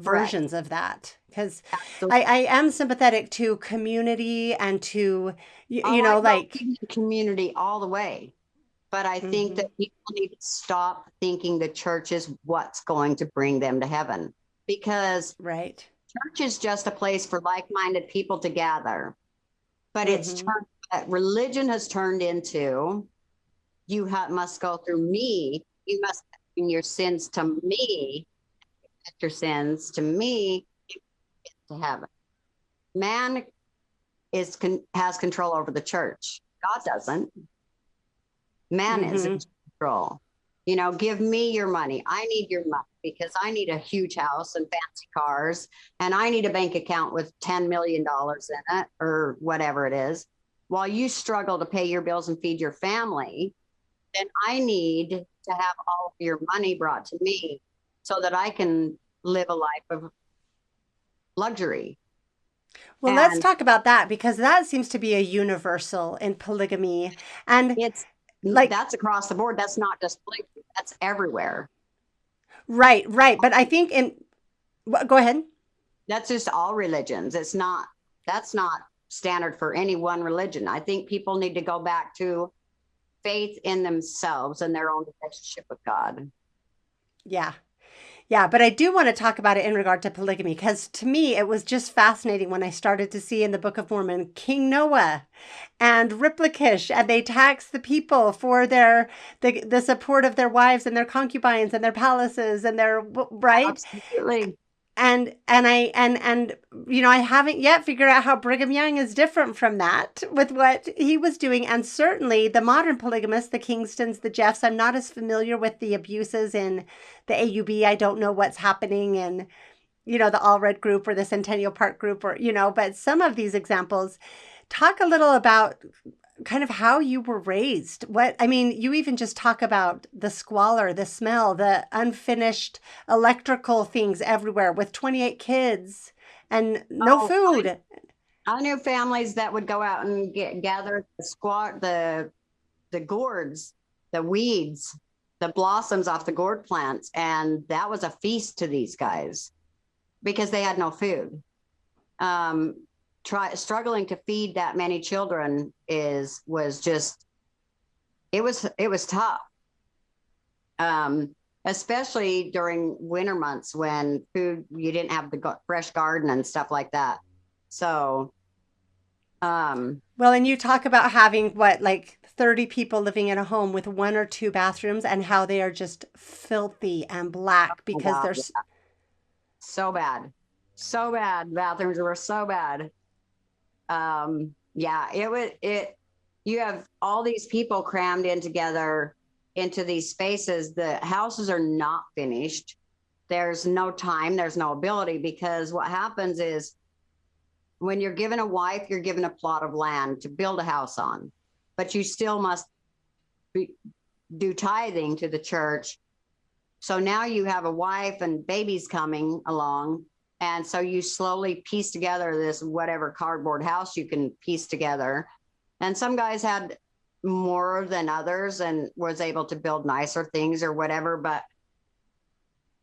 correct. versions of that, because So, I am sympathetic to community and to oh, I like believe in community all the way. But I think that hmm people need to stop thinking the church is what's going to bring them to heaven, because right. church is just a place for like-minded people to gather. But hmm religion has turned into must go through me. You must bring your sins to me, your sins to me to heaven. Man has control over the church. God doesn't. Man is in hmm control. Give me your money. I need your money because I need a huge house and fancy cars, and I need a bank account with $10 million in it or whatever it is. While you struggle to pay your bills and feed your family, then I need to have all of your money brought to me so that I can live a life of luxury. Well, let's And talk about that, because that seems to be a universal in polygamy. And it's like, that's across the board. That's not just polygamy, that's everywhere. right, right. But I think go ahead. That's just all religions. That's not standard for any one religion. I think people need to go back to faith in themselves and their own relationship with God. Yeah. Yeah, but I do want to talk about it in regard to polygamy, because to me it was just fascinating when I started to see in the Book of Mormon King Noah and Riplakish, and they tax the people for the support of their wives and their concubines and their palaces and their right. Absolutely. And I haven't yet figured out how Brigham Young is different from that with what he was doing. And certainly the modern polygamists, the Kingstons, the Jeffs, I'm not as familiar with the abuses in the AUB. I don't know what's happening in, the All Red group or the Centennial Park group, or, but some of these examples. Talk a little about kind of how you were raised. You even just talk about the squalor, the smell, the unfinished electrical things everywhere with 28 kids and no Oh, food. I knew families that would go out and gather the gourds, the weeds, the blossoms off the gourd plants, and that was a feast to these guys because they had no food. Struggling to feed that many children was just it was tough. Especially during winter months when you didn't have the fresh garden and stuff like that. So Well, and you talk about having what, like 30 people living in a home with one or two bathrooms, and how they are just filthy and black oh because God, there's yeah. So bad. So bad. Bathrooms were so bad. Yeah, you have all these people crammed in together into these spaces. The houses are not finished. There's no time, there's no ability, because what happens is when you're given a wife, you're given a plot of land to build a house on, but you still must do tithing to the church. So now you have a wife and babies coming along. And so you slowly piece together this whatever cardboard house you can piece together. And some guys had more than others and was able to build nicer things or whatever. But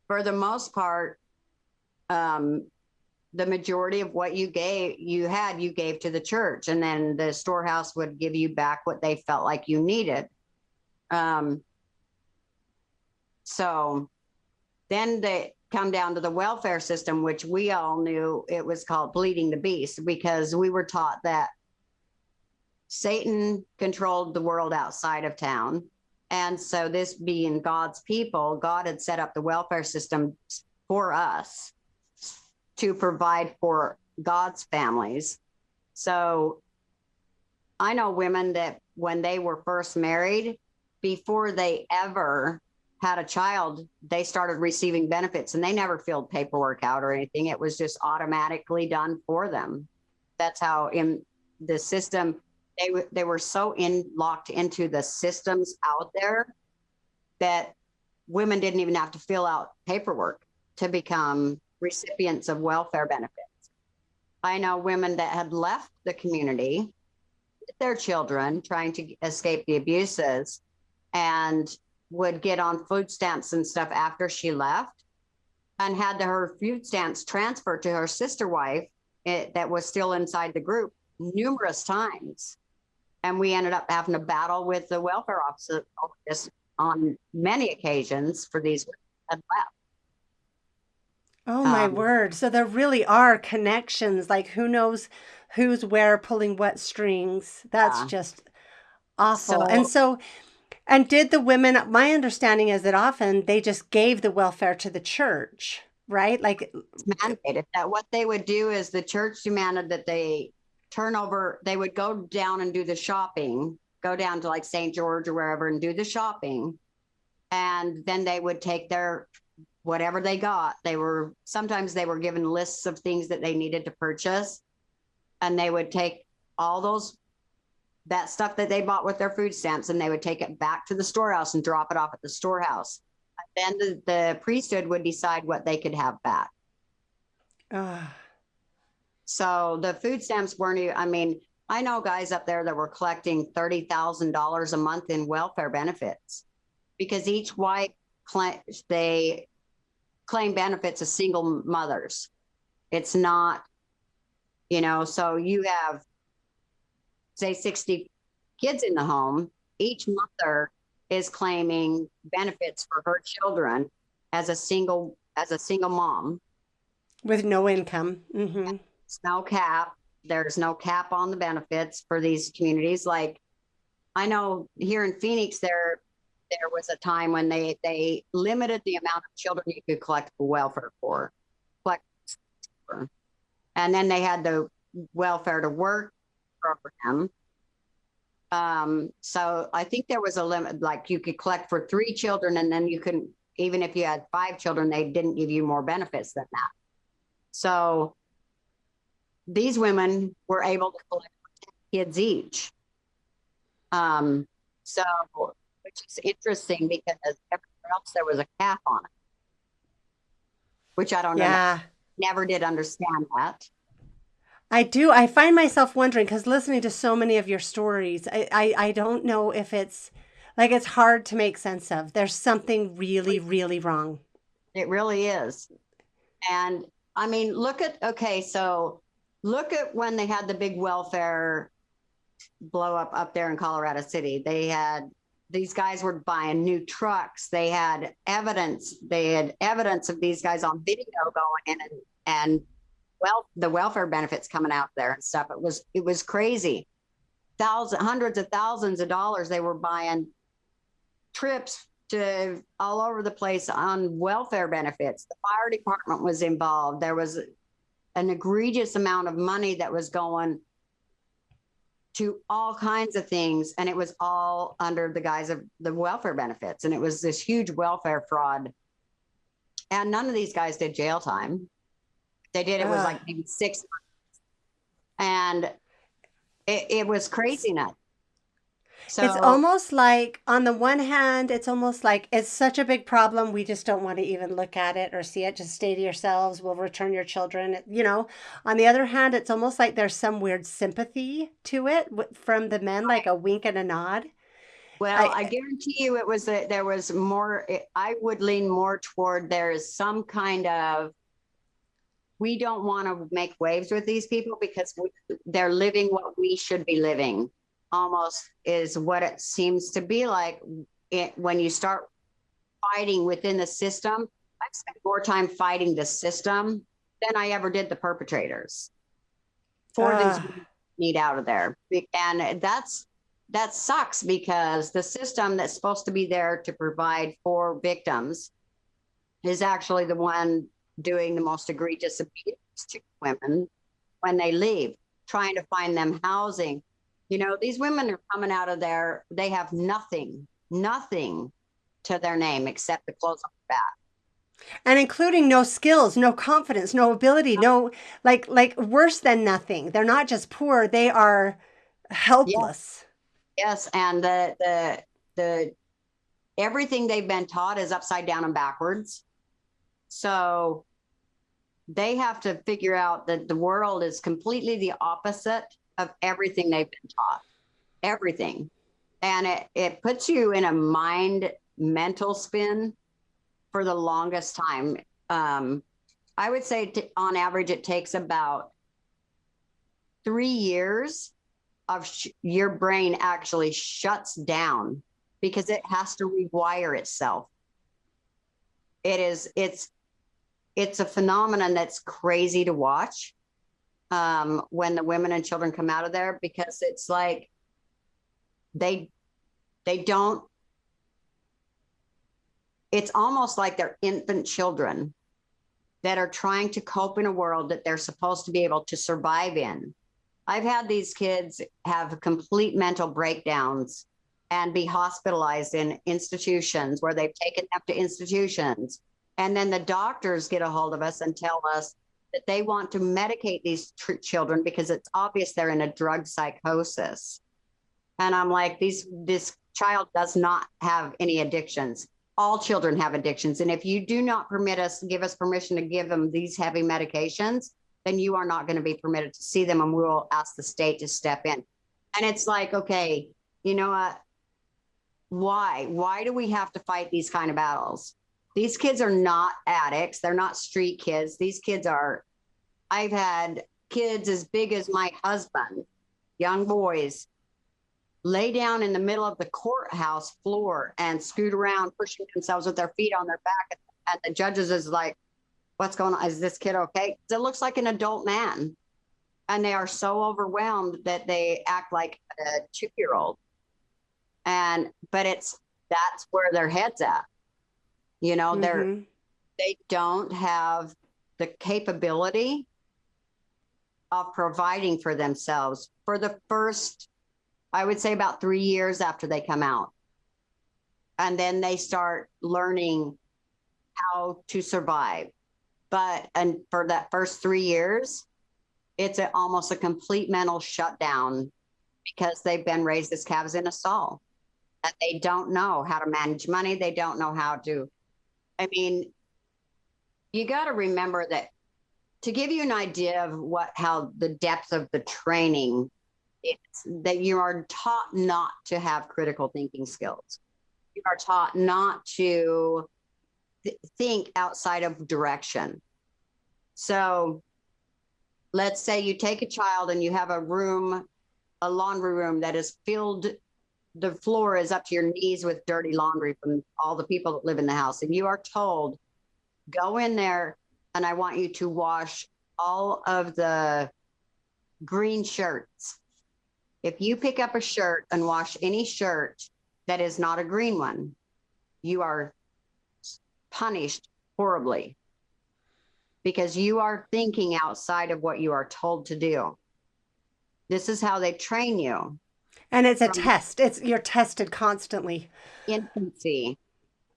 for the most part, the majority of what you gave to the church. And then the storehouse would give you back what they felt like you needed. So then they come down to the welfare system, which we all knew it was called bleeding the beast, because we were taught that Satan controlled the world outside of town. And so this being God's people, God had set up the welfare system for us to provide for God's families. So I know women that when they were first married, before they ever had a child, they started receiving benefits, and they never filled paperwork out or anything. It was just automatically done for them. That's how in the system, they were so locked into the systems out there that women didn't even have to fill out paperwork to become recipients of welfare benefits. I know women that had left the community with their children trying to escape the abuses and would get on food stamps and stuff after she left, and had her food stamps transferred to her sister wife that was still inside the group numerous times. And we ended up having to battle with the welfare officer on many occasions for these women that left. Oh my word. So there really are connections, like who knows who's where pulling what strings. That's Yeah. just awful. And So so, and did the women, my understanding is that often they just gave the welfare to the church, right? Like, it's mandated that what they would do is the church demanded that they they would go down and do the shopping, go down to like St. George or wherever and do the shopping. And then they would take their whatever they got. Sometimes they were given lists of things that they needed to purchase. And they would take all that stuff that they bought with their food stamps, and they would take it back to the storehouse and drop it off at the storehouse. And then the priesthood would decide what they could have back. uh, So the food stamps weren't, I mean, I know guys up there that were collecting $30,000 a month in welfare benefits, because each wife, they claim benefits as single mothers. It's not, so you have, say, 60 kids in the home. Each mother is claiming benefits for her children as a single mom. with no income. Mm-hmm. It's no cap. There's no cap on the benefits for these communities. Like, I know here in Phoenix, there was a time when they limited the amount of children you could collect welfare for. And then they had the welfare to work program. So I think there was a limit, like you could collect for 3 children, and then you couldn't, even if you had 5 children, they didn't give you more benefits than that. So these women were able to collect 10 kids each. So, which is interesting because everywhere else there was a cap on it, which I don't know. Yeah. Never did understand that. I do. I find myself wondering, because listening to so many of your stories, I don't know if it's like it's hard to make sense of. There's something really, really wrong. It really is. And I mean, look at when they had the big welfare blow up there in Colorado City. These guys were buying new trucks. They had evidence of these guys on video going in and the welfare benefits coming out there and stuff. It was crazy. Hundreds of thousands of dollars they were buying trips to all over the place on welfare benefits. The fire department was involved. There was an egregious amount of money that was going to all kinds of things, and it was all under the guise of the welfare benefits, and it was this huge welfare fraud. And none of these guys did jail time. They did, it was like maybe 6 months, and it was craziness. It's So almost like, on the one hand, it's almost like it's such a big problem, we just don't want to even look at it or see it. Just stay to yourselves, we'll return your children. On the other hand, it's almost like there's some weird sympathy to it from the men, like a wink and a nod. well, I, I guarantee you it was that there was more. I would lean more toward there is some kind of, we don't want to make waves with these people because they're living what we should be living, almost is what it seems to be like. When you start fighting within the system, I've spent more time fighting the system than I ever did the perpetrators for these uh, women to need out of there. And that sucks because the system that's supposed to be there to provide for victims is actually the one doing the most egregious abuse to women when they leave, trying to find them housing. These women are coming out of there, they have nothing to their name except the clothes on their back. and including no skills, no confidence, no ability, no, like worse than nothing. They're not just poor, they are Yeah, helpless. yes, and the everything they've been taught is upside down and backwards. So they have to figure out that the world is completely the opposite of everything they've been taught. Everything. And it puts you in a mental spin for the longest time. I would say on average, it takes about 3 years of your brain actually shuts down because it has to rewire itself. It's a phenomenon that's crazy to watch when the women and children come out of there, because it's like they don't, it's almost like they're infant children that are trying to cope in a world that they're supposed to be able to survive in. I've had these kids have complete mental breakdowns and be hospitalized in institutions where they've taken them to institutions. And then the doctors get a hold of us and tell us that they want to medicate these children because it's obvious they're in a drug psychosis. And I'm like, this child does not have any addictions. All children have addictions. And if you do not give us permission to give them these heavy medications, then you are not going to be permitted to see them, and we will ask the state to step in. And it's like, okay, you know what? Why do we have to fight these kind of battles? These kids are not addicts. They're not street kids. These kids are, I've had kids as big as my husband, young boys, lay down in the middle of the courthouse floor and scoot around, pushing themselves with their feet on their back. And the judges is like, what's going on? Is this kid okay? It looks like an adult man. And they are so overwhelmed that they act like a 2-year-old. But that's where their head's at. Mm-hmm. They don't have the capability of providing for themselves for the first, I would say, about 3 years after they come out. And then they start learning how to survive. And for that first 3 years, it's almost a complete mental shutdown because they've been raised as calves in a stall. And they don't know how to manage money. They don't know how to, you got to remember that, to give you an idea of how the depth of the training, it's that you are taught not to have critical thinking skills. You are taught not to think outside of direction. So let's say you take a child and you have a laundry room that is filled, the floor is up to your knees with dirty laundry from all the people that live in the house. And you are told, go in there and I want you to wash all of the green shirts. If you pick up a shirt and wash any shirt that is not a green one, you are punished horribly because you are thinking outside of what you are told to do. This is how they train you And it's a from test. You're tested constantly. infancy.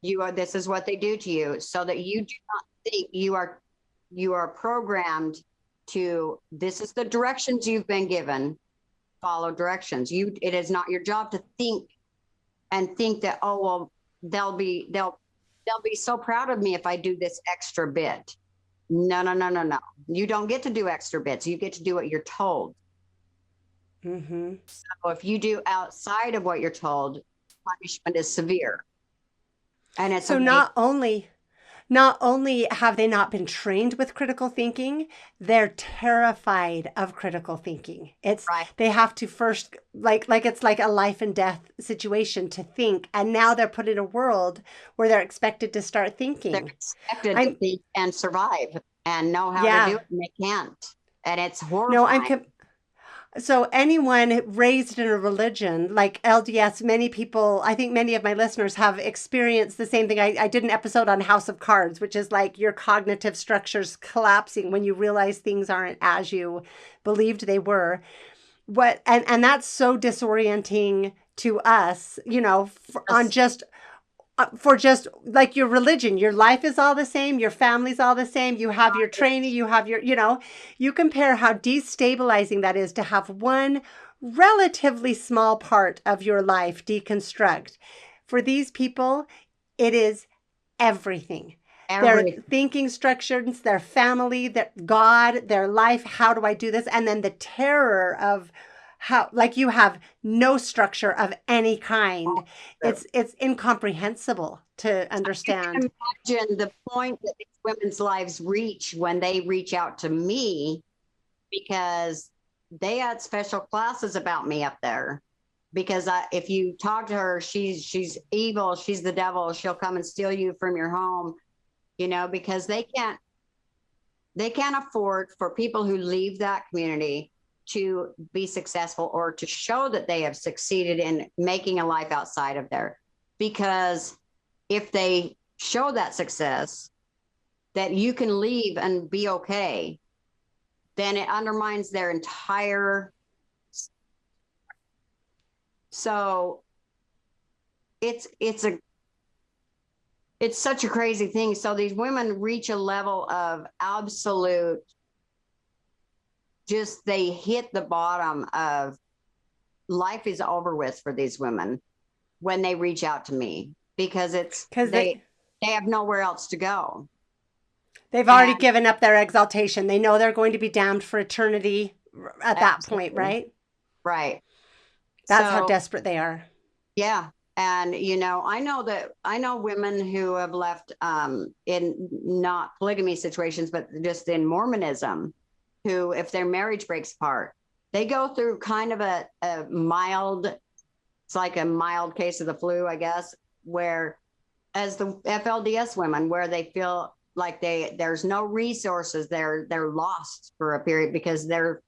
This is what they do to you so that you do not think you are programmed to, this is the directions you've been given, follow directions. It is not your job to think that, oh well, they'll be so proud of me if I do this extra bit. No, no, no, no, no. You don't get to do extra bits. You get to do what you're told. Mm-hmm. So if you do outside of what you're told, punishment is severe. And it's So amazing. not only have they not been trained with critical thinking, they're terrified of critical thinking. Right. They have to first like it's like a life and death situation to think, and now they're put in a world where they're expected to start They're thinking. expected to I'm think and survive and know how to do yeah. it, and they can't. And it's No, horrifying. so anyone raised in a religion like LDS, many people, I think many of my listeners have experienced the same thing. I did an episode on House of Cards, which is like your cognitive structures collapsing when you realize things aren't as you believed they were. And that's so disorienting to us, on Yes. just for just like your religion, your life is all the same, your family's all the same, you have your training, you have you compare how destabilizing that is to have one relatively small part of your life deconstruct. For these people, it is everything. Their Every thinking structures, their family, their God, their life. How do I do this? And then the terror of how, like, you have no structure of any kind. It's incomprehensible to You can understand. imagine the point that these women's lives reach when they reach out to me, because they had special classes about me up there. Because if you talk to her, she's evil, she's the devil, she'll come and steal you from your home, because they can't afford for people who leave that community to be successful or to show that they have succeeded in making a life outside of there. Because if they show that success, that you can leave and be okay, then it undermines their entire. So it's such a crazy thing. So these women reach a level of absolute, just they hit the bottom of life is over with for these women when they reach out to me, because Because they have nowhere else to go. they've already And given up their exaltation. They know they're going to be damned for eternity at that point, absolutely right? right. That's how So desperate they are. yeah. And I know women who have left in not polygamy situations, but just in Mormonism, who, if their marriage breaks apart, they go through kind of a mild, it's like a mild case of the flu, I guess, where, as the FLDS women, where they feel like there's no resources, they're lost for a period because their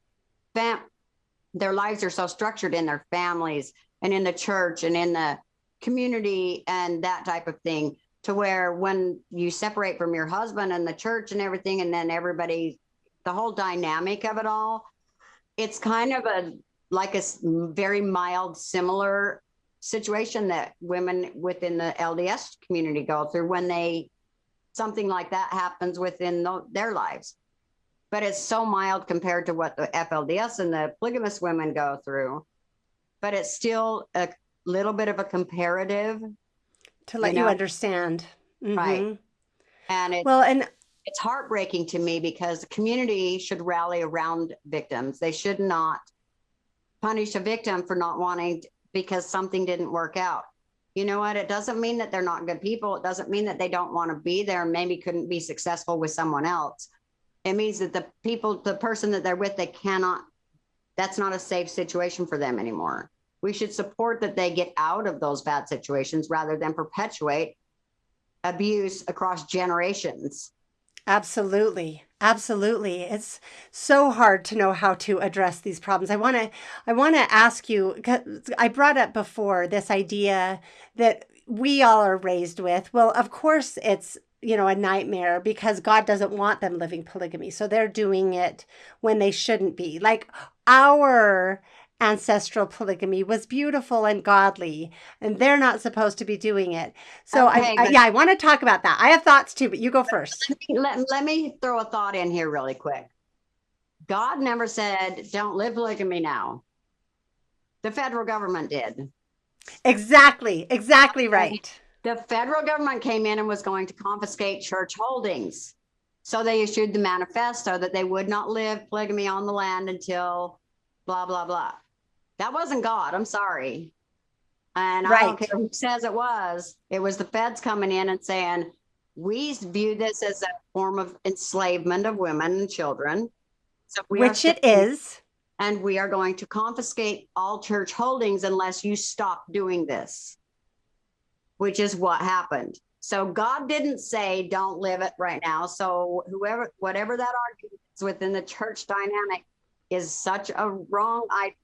lives are so structured in their families and in the church and in the community and that type of thing, to where when you separate from your husband and the church and everything, and then everybody, the whole dynamic of it all, it's kind of like a very mild, similar situation that women within the LDS community go through when something like that happens within their lives. But it's so mild compared to what the FLDS and the polygamous women go through. But it's still a little bit of a comparative, To you let you know, understand. right? Mm-hmm. And Well, and it's heartbreaking to me, because the community should rally around victims. They should not punish a victim for not wanting because something didn't work out. You know what? It doesn't mean that they're not good people. It doesn't mean that they don't want to be there and maybe couldn't be successful with someone else. It means that the person that they're with, that's not a safe situation for them anymore. We should support that they get out of those bad situations rather than perpetuate abuse across generations. absolutely. Absolutely. It's so hard to know how to address these problems. I want to ask you, 'cause I brought up before this idea that we all are raised with, well, of course it's, a nightmare because God doesn't want them living polygamy. So they're doing it when they shouldn't be. Like our ancestral polygamy was beautiful and godly, and they're not supposed to be doing it. So Okay, but yeah, I want to talk about that. I have thoughts too, but you go first. let me throw a thought in here really quick. God never said, don't live polygamy now. The federal government did. Exactly right. The federal government came in and was going to confiscate church holdings. So they issued the manifesto that they would not live polygamy on the land until blah, blah, blah. That wasn't God. I'm sorry. And I don't care who says it was. It was the feds coming in and saying, we view this as a form of enslavement of women and children. So which it is. And we are going to confiscate all church holdings unless you stop doing this, which is what happened. So God didn't say, don't live it right now. So whatever that argument is within the church dynamic is such a wrong idea.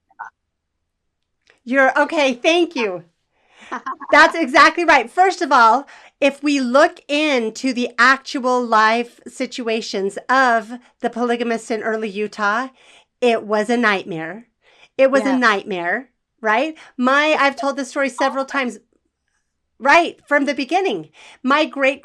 You're okay. Thank you. That's exactly right. First of all, if we look into the actual life situations of the polygamists in early Utah, it was a nightmare. It was a nightmare, right? I've told this story several times. Right from the beginning. My great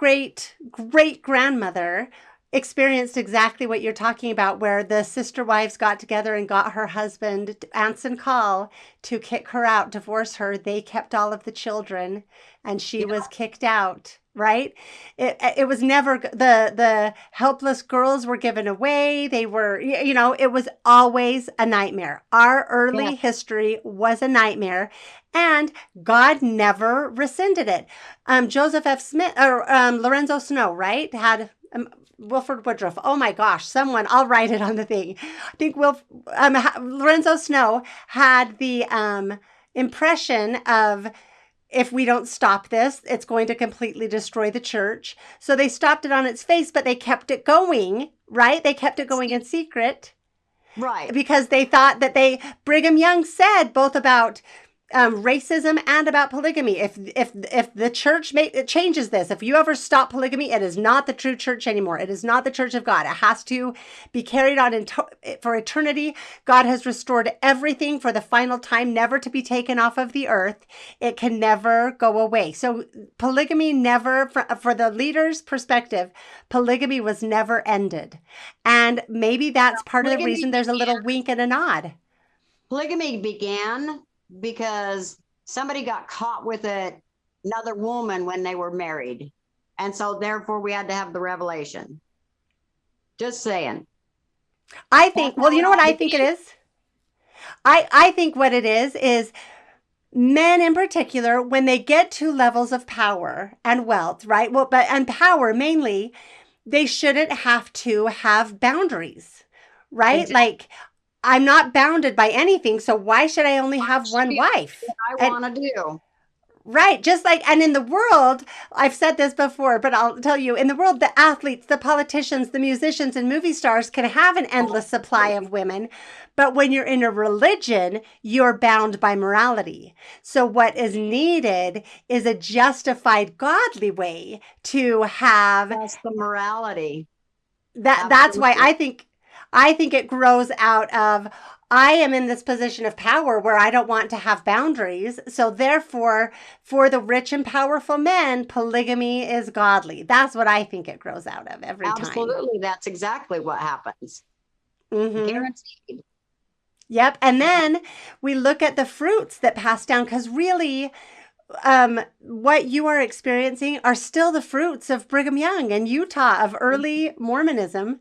grandmother experienced exactly what you're talking about, where the sister wives got together and got her husband, Anson Call, to kick her out, divorce her. They kept all of the children and she was kicked out. Right? It was never, the helpless girls were given away. They were, it was always a nightmare. Our early history was a nightmare. And God never rescinded it. Joseph F. Smith or Lorenzo Snow, right, had Wilford Woodruff. Oh my gosh, I'll write it on the thing. I think Lorenzo Snow had the impression of, if we don't stop this, it's going to completely destroy the church. So they stopped it on its face, but they kept it going, right? They kept it going in secret. Right. Because they thought that Brigham Young said both about racism and about polygamy. If the church changes this, if you ever stop polygamy, it is not the true church anymore. It is not the church of God. It has to be carried on for eternity. God has restored everything for the final time, never to be taken off of the earth. It can never go away. So polygamy never, for the leader's perspective, polygamy was never ended. And maybe that's part of the reason there's a little wink and a nod. Polygamy began because somebody got caught with another woman when they were married. And so therefore we had to have the revelation. Just saying. I think, well, you know what I think it is? I think what it is men in particular, when they get to levels of power and wealth, right? Well, and power mainly, they shouldn't have to have boundaries, right? Exactly. Like, I'm not bounded by anything, so why should I only have one wife? I want to do. Right. Just like, and in the world, I've said this before, but I'll tell you, in the world, the athletes, the politicians, the musicians, and movie stars can have an endless supply of women. But when you're in a religion, you're bound by morality. So what is needed is a justified, godly way to have. That's the morality. That's why I think it grows out of, I am in this position of power where I don't want to have boundaries. So therefore, for the rich and powerful men, polygamy is godly. That's what I think it grows out of every time. Absolutely. That's exactly what happens. Mm-hmm. Guaranteed. Yep. And then we look at the fruits that pass down, because really, what you are experiencing are still the fruits of Brigham Young and Utah, of early Mormonism.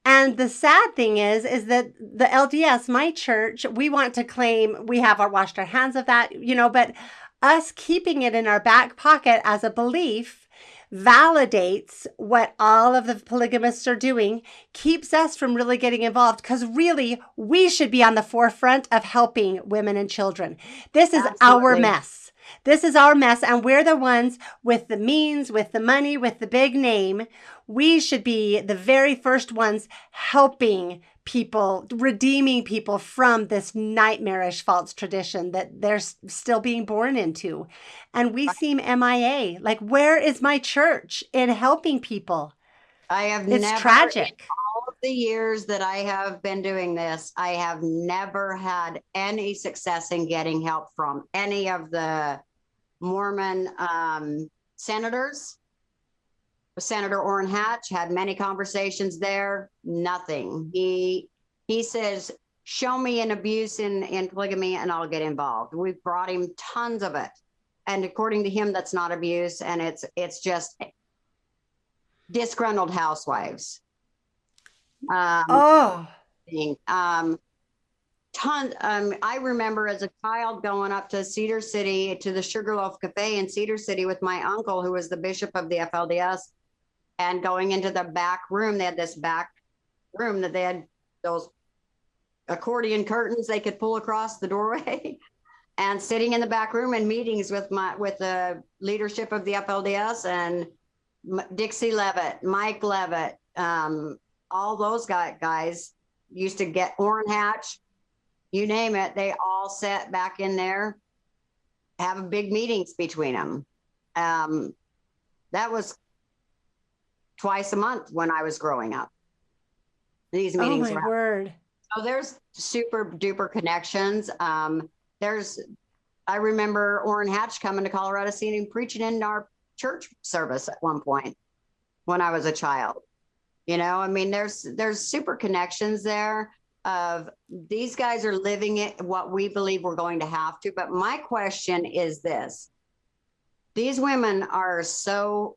And the sad thing is that the LDS, my church, we want to claim we have washed our hands of that, but us keeping it in our back pocket as a belief validates what all of the polygamists are doing, keeps us from really getting involved, because really we should be on the forefront of helping women and children. This is our mess. This is our mess, and we're the ones with the means, with the money, with the big name. We should be the very first ones helping people, redeeming people from this nightmarish false tradition that they're still being born into. And we seem MIA. Like, where is my church in helping people? I have It's never, in tragic. all of the years that I have been doing this, I have never had any success in getting help from any of the Mormon senators. Senator Orrin Hatch had many conversations there. Nothing. He says, "Show me an abuse in polygamy, and I'll get involved." We've brought him tons of it, and according to him, that's not abuse, and it's just disgruntled housewives. Oh, I remember as a child going up to Cedar City to the Sugarloaf Cafe in Cedar City with my uncle, who was the bishop of the FLDS, and going into the back room. They had this back room that they had those accordion curtains they could pull across the doorway, and sitting in the back room in meetings with the leadership of the FLDS and Dixie Levitt, Mike Levitt, all those guys used to get Orrin Hatch, you name it. They all sat back in there, have big meetings between them. That was twice a month when I was growing up. These meetings oh my were word. so there's super duper connections. I remember Orrin Hatch coming to Colorado, seeing him preaching in our church service at one point when I was a child. I mean, there's super connections there of these guys are living it, what we believe we're going to have to. But my question is this: these women are so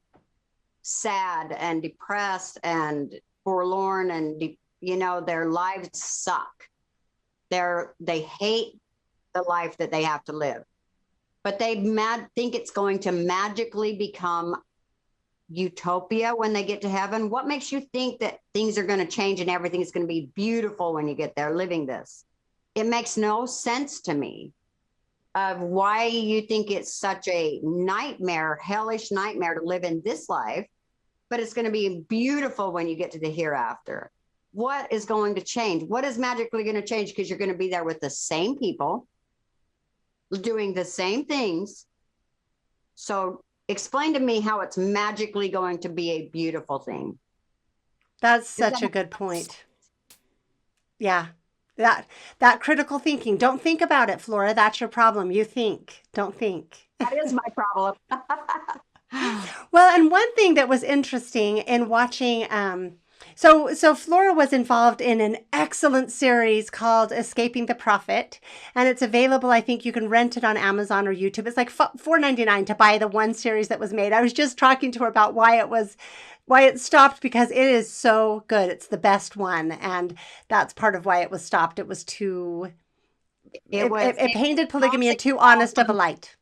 sad and depressed and forlorn, and their lives suck. They hate the life that they have to live, but they think it's going to magically become utopia when they get to heaven. What makes you think that things are going to change and everything is going to be beautiful when you get there living this? It makes no sense to me of why you think it's such a nightmare, hellish nightmare to live in this life, but it's going to be beautiful when you get to the hereafter. What is going to change? What is magically going to change? Because you're going to be there with the same people doing the same things. So explain to me how it's magically going to be a beautiful thing. That's such a good point. Yeah. That critical thinking. Don't think about it, Flora. That's your problem. You think. Don't think. That is my problem. Well, and one thing that was interesting in watching, so Flora was involved in an excellent series called Escaping the Prophet, and it's available. I think you can rent it on Amazon or YouTube. It's like $4.99 to buy the one series that was made. I was just talking to her about why it stopped, because it is so good. It's the best one, and that's part of why it was stopped. It was too. It painted polygamy in too honest of a light.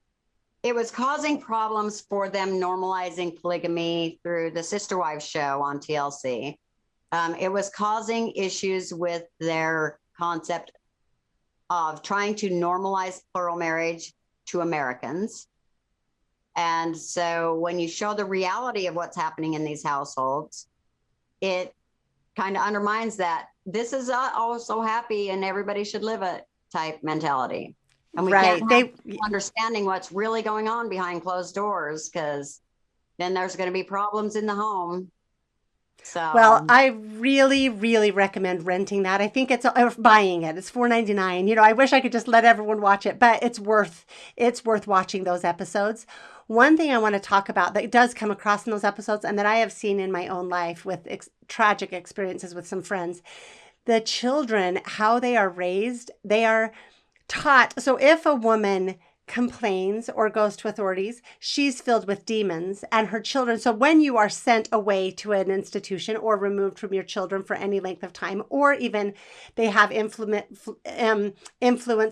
It was causing problems for them normalizing polygamy through the Sister Wives show on TLC. It was causing issues with their concept of trying to normalize plural marriage to Americans. And so when you show the reality of what's happening in these households, it kind of undermines that this is so happy and everybody should live it type mentality. And we can't have understanding what's really going on behind closed doors, because then there's going to be problems in the home. So, well, I really, really recommend renting that. I think it's buying it. It's $4.99. I wish I could just let everyone watch it, but it's worth watching those episodes. One thing I want to talk about that does come across in those episodes, and that I have seen in my own life with tragic experiences with some friends, the children, how they are raised, they are taught. So if a woman complains or goes to authorities, she's filled with demons and her children. So when you are sent away to an institution or removed from your children for any length of time, or even they have influence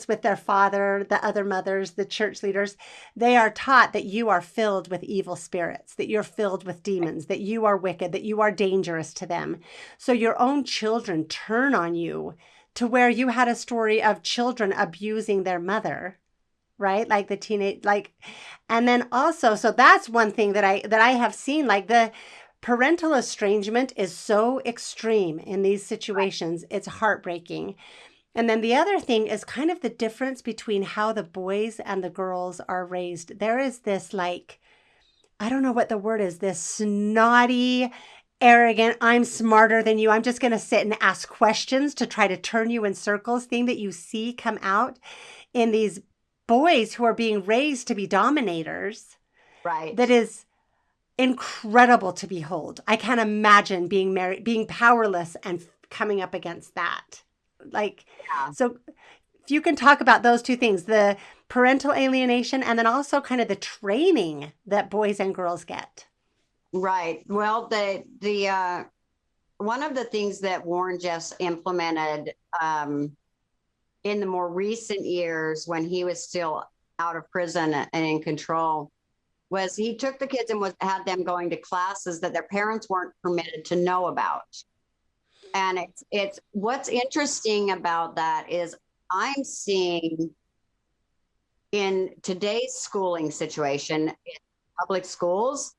with their father, the other mothers, the church leaders, they are taught that you are filled with evil spirits, that you're filled with demons, that you are wicked, that you are dangerous to them. So your own children turn on you, to where you had a story of children abusing their mother, right? Like the teenage, and then also, so that's one thing that I have seen, like parental estrangement is so extreme in these situations. It's heartbreaking. And then the other thing is kind of the difference between how the boys and the girls are raised. There is this, like, I don't know what the word is, this snotty, arrogant, I'm smarter than you. I'm just going to sit and ask questions to try to turn you in circles thing that you see come out in these boys who are being raised to be dominators. Right. That is incredible to behold. I can't imagine being married, being powerless and coming up against that. Like, Yeah. so if you can talk about those two things, the parental alienation and then also kind of the training that boys and girls get. Right. Well, the one of the things that Warren Jeffs implemented in the more recent years when he was still out of prison and in control was he took the kids and had them going to classes that their parents weren't permitted to know about. And it's what's interesting about that is I'm seeing in today's schooling situation in public schools,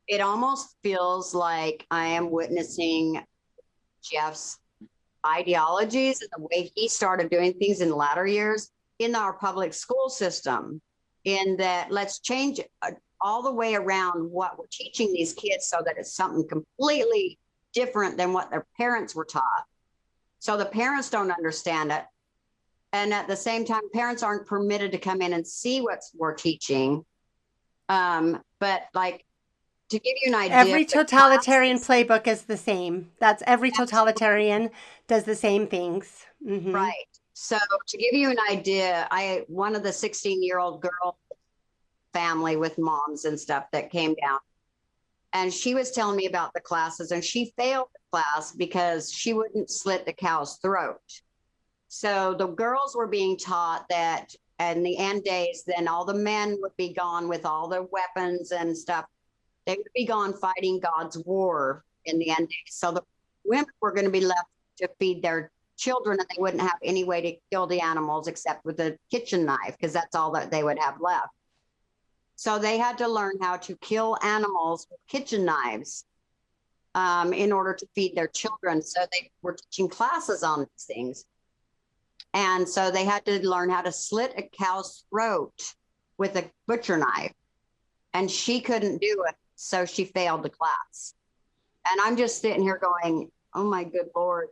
it almost feels like I am witnessing Jeff's ideologies and the way he started doing things in latter years in our public school system, in that let's change all the way around what we're teaching these kids so that it's something completely different than what their parents were taught. So the parents don't understand it. And at the same time, parents aren't permitted to come in and see what we're teaching. But like, to give you an idea, Every totalitarian playbook is the same. That's every totalitarian does the same things. Mm-hmm. Right. So to give you an idea, one of the 16-year-old girl family with moms and stuff that came down, and she was telling me about the classes, and she failed the class because she wouldn't slit the cow's throat. So the girls were being taught that in the end days, then all the men would be gone with all their weapons and stuff. They would be gone fighting God's war in the end days. So the women were going to be left to feed their children, and they wouldn't have any way to kill the animals except with a kitchen knife, because that's all that they would have left. So they had to learn how to kill animals with kitchen knives in order to feed their children. So they were teaching classes on these things. And so they had to learn how to slit a cow's throat with a butcher knife. And she couldn't do it, so she failed the class. And I'm just sitting here going, oh my good Lord.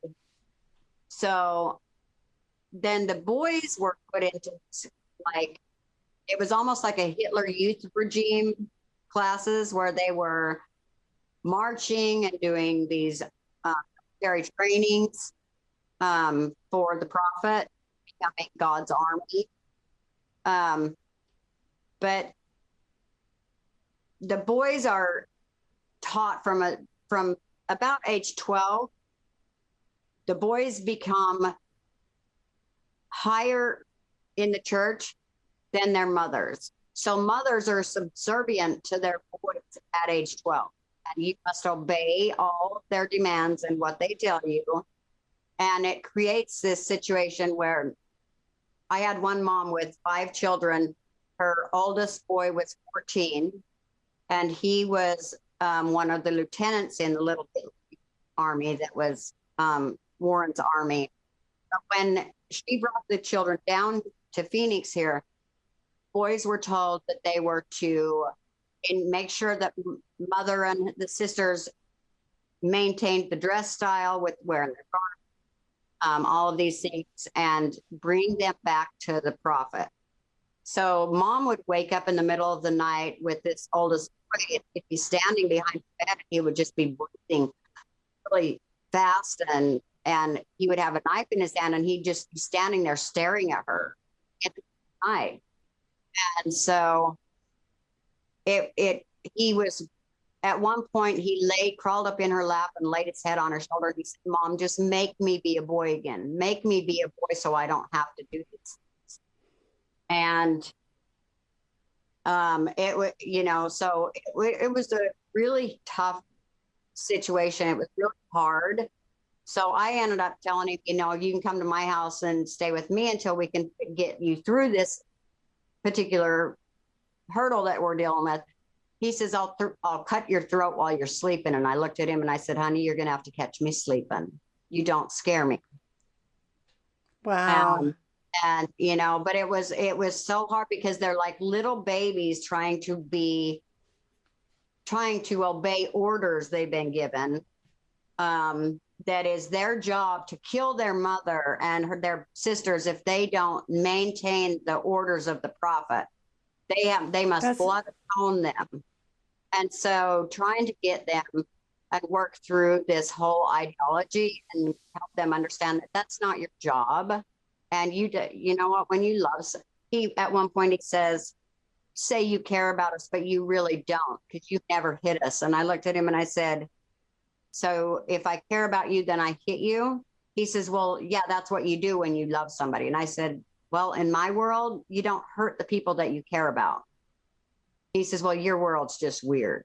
So then the boys were put into, like, it was almost like a Hitler Youth regime classes where they were marching and doing these military trainings for the prophet, becoming God's army. But the boys are taught from about age 12. The boys become higher in the church than their mothers. So mothers are subservient to their boys at age 12. And you must obey all of their demands and what they tell you. And it creates this situation where I had one mom with 5 children. Her oldest boy was 14, and he was one of the lieutenants in the little army that was Warren's army. But when she brought the children down to Phoenix here, boys were told that they were to make sure that mother and the sisters maintained the dress style with wearing their garment, all of these things, and bring them back to the prophet. So mom would wake up in the middle of the night with this oldest boy. He'd be standing behind the bed, and he would just be breathing really fast, and he would have a knife in his hand, and he'd just be standing there staring at her at the night. And so he was, at one point he crawled up in her lap and laid his head on her shoulder. And he said, Mom, just make me be a boy again. Make me be a boy so I don't have to do these things. And it was a really tough situation. It was really hard. So I ended up telling him, you can come to my house and stay with me until we can get you through this particular hurdle that we're dealing with. He says, I'll cut your throat while you're sleeping. And I looked at him and I said, honey, you're going to have to catch me sleeping. You don't scare me. Wow. And you know, but it was so hard because they're like little babies trying to obey orders they've been given. That is their job to kill their mother and their sisters if they don't maintain the orders of the prophet. They must That's blood atone them. And so trying to get them and work through this whole ideology and help them understand that that's not your job. And you know what, when you love, he, at one point he says, say you care about us, but you really don't, because you never hit us. And I looked at him and I said, so if I care about you, then I hit you. He says, well, yeah, that's what you do when you love somebody. And I said, well, in my world, you don't hurt the people that you care about. He says, well, your world's just weird.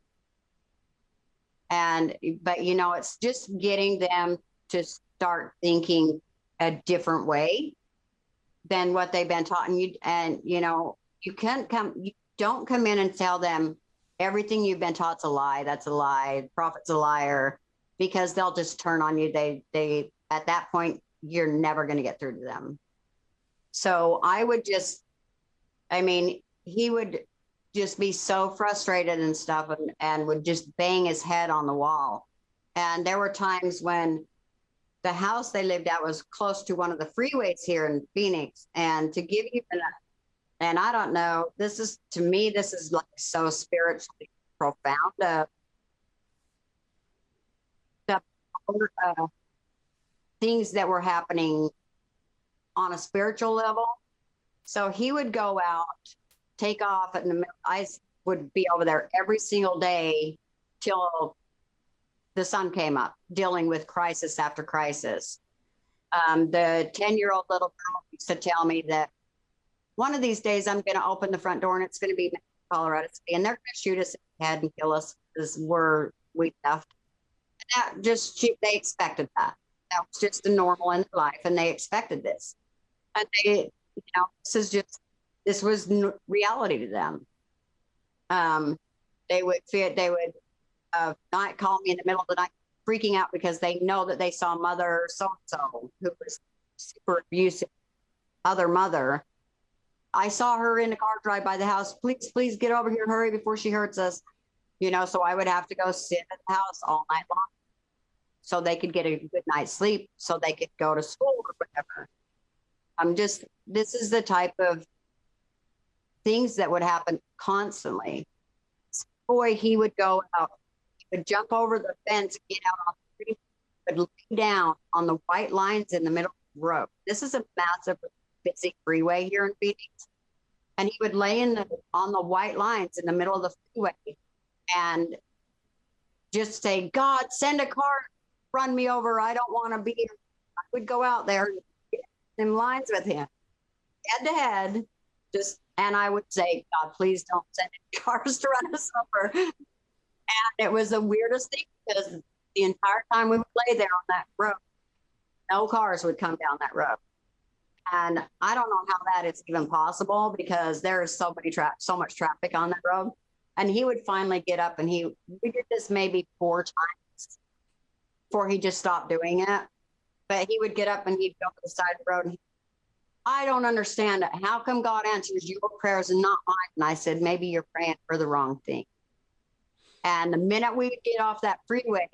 But you know, it's just getting them to start thinking a different way than what they've been taught. And you know, you don't come in and tell them everything you've been taught's a lie. That's a lie. The prophet's a liar, because they'll just turn on you. They at that point, you're never going to get through to them. So he would just be so frustrated and stuff, and would just bang his head on the wall. And there were times when the house they lived at was close to one of the freeways here in Phoenix. And to give you and I don't know, this is like so spiritually profound. The things that were happening on a spiritual level. So he would go out, take off, and I would be over there every single day till the sun came up, dealing with crisis after crisis. The 10-year-old little girl used to tell me that one of these days I'm going to open the front door and it's going to be Colorado City, and they're going to shoot us in the head and kill us because we're weak enough. And they expected that. That was just the normal in their life, and they expected this. And this was reality to them. They would not call me in the middle of the night freaking out because they know that they saw mother so-and-so who was super abusive, other mother. I saw her in the car drive by the house. Please get over here, hurry before she hurts us. You know, so I would have to go sit at the house all night long so they could get a good night's sleep, so they could go to school or whatever. This is the type of things that would happen constantly. Boy, he would go out, he would jump over the fence, get out on the street, would lay down on the white lines in the middle of the road. This is a massive, busy freeway here in Phoenix. And he would lay on the white lines in the middle of the freeway and just say, God, send a car, run me over. I don't want to be here. I would go out there and get in lines with him, head to head, and I would say, God, please don't send any cars to run us over. And it was the weirdest thing, because the entire time we would lay there on that road, no cars would come down that road. And I don't know how that is even possible, because there is so much traffic on that road. And he would finally get up, and we did this maybe 4 times before he just stopped doing it. But he would get up and he'd go to the side of the road, and I don't understand it. How come God answers your prayers and not mine? And I said, maybe you're praying for the wrong thing. And the minute we would get off that freeway,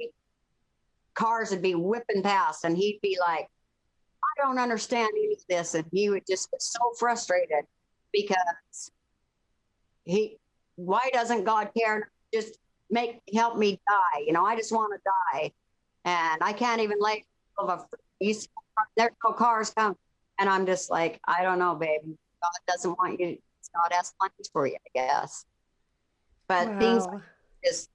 cars would be whipping past, and he'd be like, I don't understand any of this. And he would just get so frustrated, because why doesn't God care? Just help me die. You know, I just want to die. And I can't even lay over. There's no cars come. And I'm just like, I don't know, baby. God doesn't want you. God has plans for you, I guess. But things like just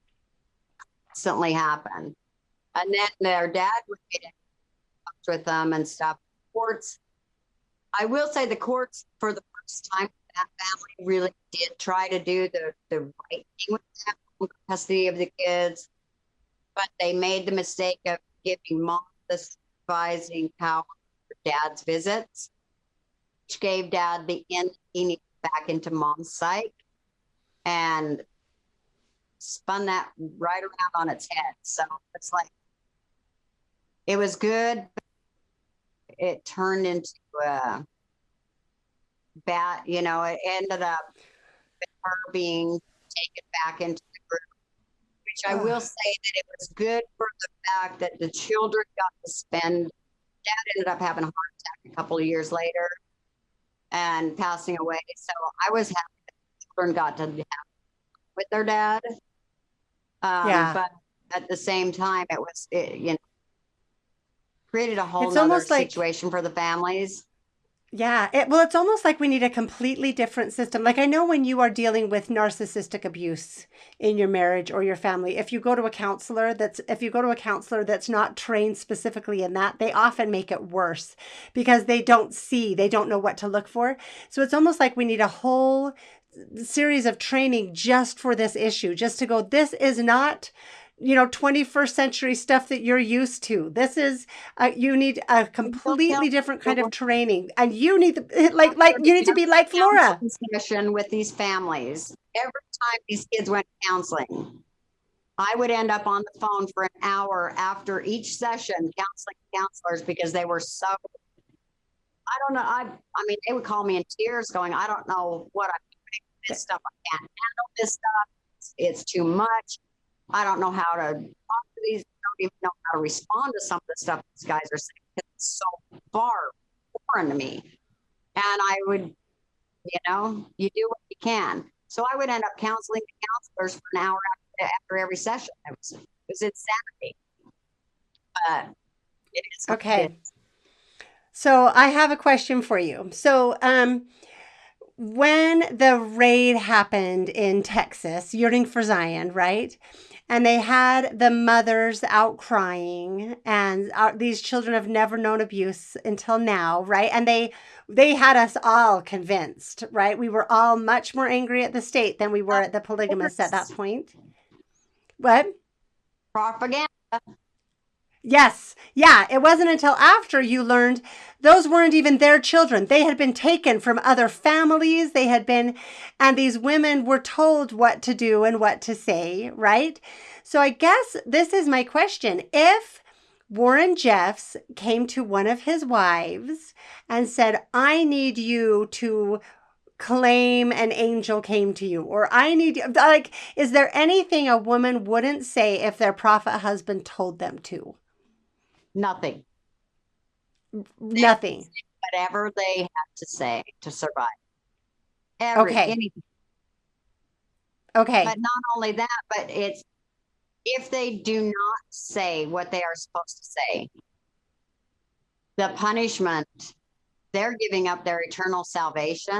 constantly happen. And then their dad would get in touch with them and stuff. Courts, I will say the courts, for the first time, that family really did try to do the right thing with them, custody of the kids. But they made the mistake of giving mom the supervising power for dad's visits, which gave dad the in he needed back into mom's psyche. And spun that right around on its head. So it's like, it was good. It turned into a bad, you know, it ended up with her being taken back into the group, which I will say that it was good for the fact that the children got to spend. Dad ended up having a heart attack a couple of years later and passing away. So I was happy that the children got to have with their dad. Yeah. But at the same time, you know, created a whole It's nother almost like, situation for the families. yeah, well, it's almost like we need a completely different system. Like, I know when you are dealing with narcissistic abuse in your marriage or your family, if you go to a counselor that's not trained specifically in that, they often make it worse because they don't know what to look for. So it's almost like we need a whole series of training just for this issue, just to go, this is not 21st century stuff that you're used to. This is you need a completely different kind of training, and you need you need to be like Flora. Counseling session with these families. Every time these kids went to counseling, I would end up on the phone for an hour after each session counseling counselors because they were so, I don't know. I mean, they would call me in tears going, I don't know what I'm doing with this stuff. I can't handle this stuff. It's too much. I don't know how to talk to these. I don't even know how to respond to some of the stuff these guys are saying. It's so far foreign to me. And I would, you do what you can. So I would end up counseling the counselors for an hour after every session. It was insanity. But it is Okay. So I have a question for you. So when the raid happened in Texas, Yearning for Zion, right? And they had the mothers out crying, and these children have never known abuse until now, right? And they had us all convinced, right? We were all much more angry at the state than we were at the polygamists at that point. What? propaganda. Yes. Yeah. It wasn't until after you learned those weren't even their children. They had been taken from other families. And these women were told what to do and what to say, right? So I guess this is my question. If Warren Jeffs came to one of his wives and said, I need you to claim an angel came to you, or I need you, like, is there anything a woman wouldn't say if their prophet husband told them to? Nothing. Nothing. Whatever they have to say to survive. Okay. Anything. Okay. But not only that, but it's if they do not say what they are supposed to say, the punishment, they're giving up their eternal salvation.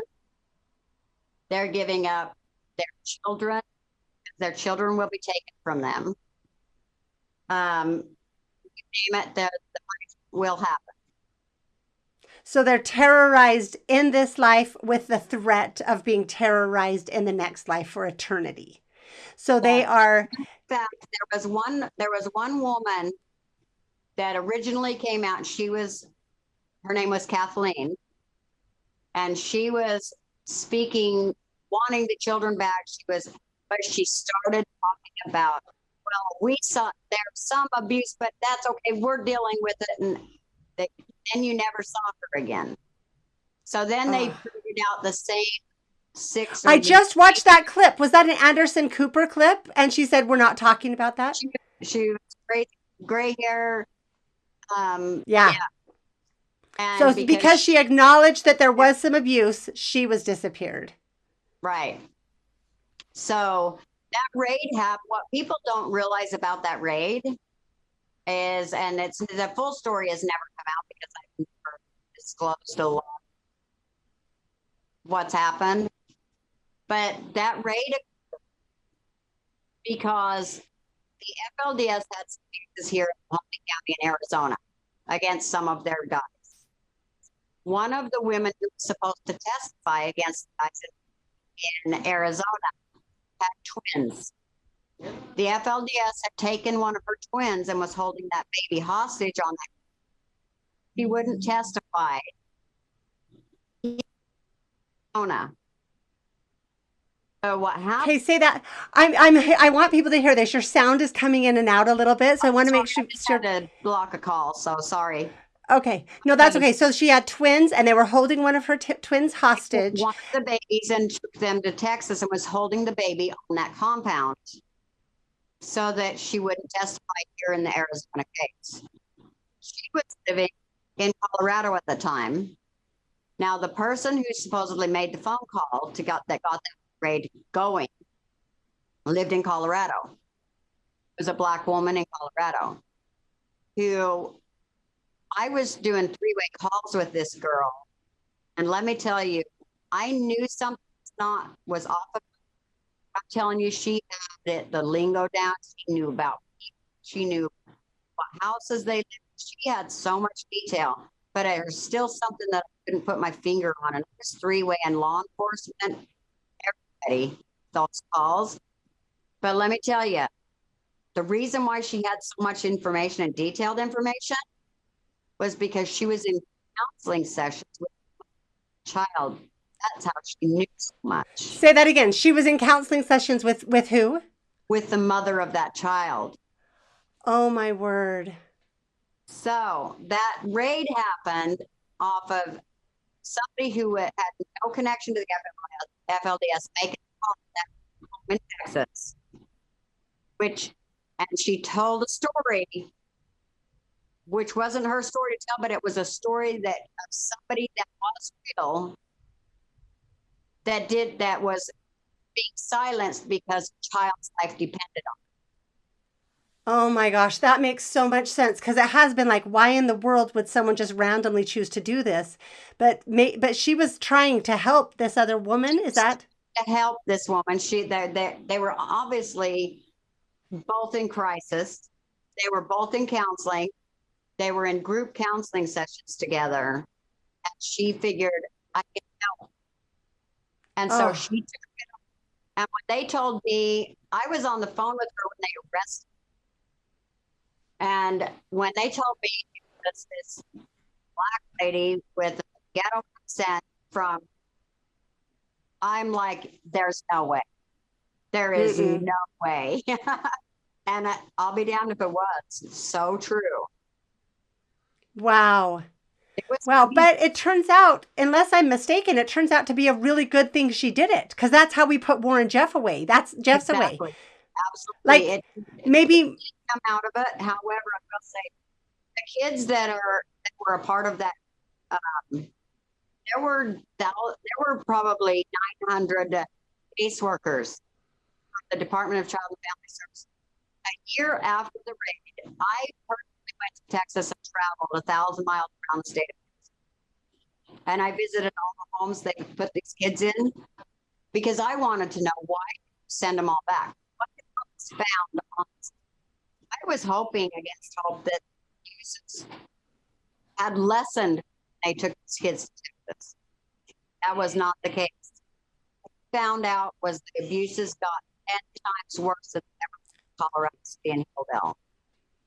They're giving up their children. Their children will be taken from them. You name it, the punishment will happen. So they're terrorized in this life with the threat of being terrorized in the next life for eternity. So they are. In fact, there was one woman that originally came out. Her name was Kathleen, and she was speaking, wanting the children back. But she started talking about, well, we saw there's some abuse, but that's okay. We're dealing with it, and you never saw her again. So then they figured out the same six. I just watched that clip. Was that an Anderson Cooper clip? And she said, we're not talking about that. She was gray hair. Yeah. So because she acknowledged that there was some abuse, she was disappeared. Right. So that raid happened. What people don't realize about that raid is, and it's the full story has never come out because I've never disclosed a lot what's happened. But that raid, because the FLDS had some cases here in Palm County in Arizona against some of their guys. One of the women who was supposed to testify against the guys in Arizona had twins. The FLDS had taken one of her twins and was holding that baby hostage on that. She wouldn't testify. So what happened? Okay, say that. I want people to hear this. Your sound is coming in and out a little bit, so I want to Sorry, make I sure. just Sure. had to block a call. So sorry. Okay, no, that's Okay. okay. So she had twins, and they were holding one of her twins hostage. One of the babies and took them to Texas and was holding the baby on that compound so that she wouldn't testify here in the Arizona case. She was living in Colorado at the time. Now, the person who supposedly made the phone call to got that raid going lived in Colorado. It was a Black woman in Colorado who I was doing three-way calls with this girl. And let me tell you, I knew something was off of. I'm telling you, she had the lingo down. She knew about people. She knew what houses they lived. She had so much detail, but there's still something that I couldn't put my finger on. And it was three-way and law enforcement, everybody, those calls. But let me tell you, the reason why she had so much information and detailed information was because she was in counseling sessions with a child. That's how she knew so much. Say that again. She was in counseling sessions with who? With the mother of that child. Oh my word. So that raid happened off of somebody who had no connection to the FLDS making a call to that home in Texas, and she told a story, which wasn't her story to tell, but it was a story that of somebody that was real, that was being silenced because a child's life depended on Oh my gosh, that makes so much sense because it has been like, why in the world would someone just randomly choose to do this? But she was trying to help this other woman. Is that? to help this woman. They were obviously both in crisis. They were both in counseling. They were in group counseling sessions together. And she figured, I can help. And so Oh, she took it. And when they told me, I was on the phone with her when they arrested. And when they told me it was this Black lady with ghetto consent from, I'm like, there's no way. There is mm-mm. no way. And I'll be damned if it was. So true. Wow. It was Wow. crazy. But it turns out, unless I'm mistaken, it turns out to be a really good thing she did it because that's how we put Warren Jeff away. That's Jeff's away. Exactly. Absolutely. Like It maybe, come out of it. However, I will say the kids that were a part of that, there were probably 900 caseworkers from the Department of Child and Family Services. A year after the raid, I personally went to Texas and traveled 1,000 miles around the state of Texas. And I visited all the homes they put these kids in because I wanted to know why send them all back. What was found on this? I was hoping against hope that abuses had lessened when they took these kids to Texas. That was not the case. What I found out was the abuses got 10 times worse than ever in Colorado City and Hillville.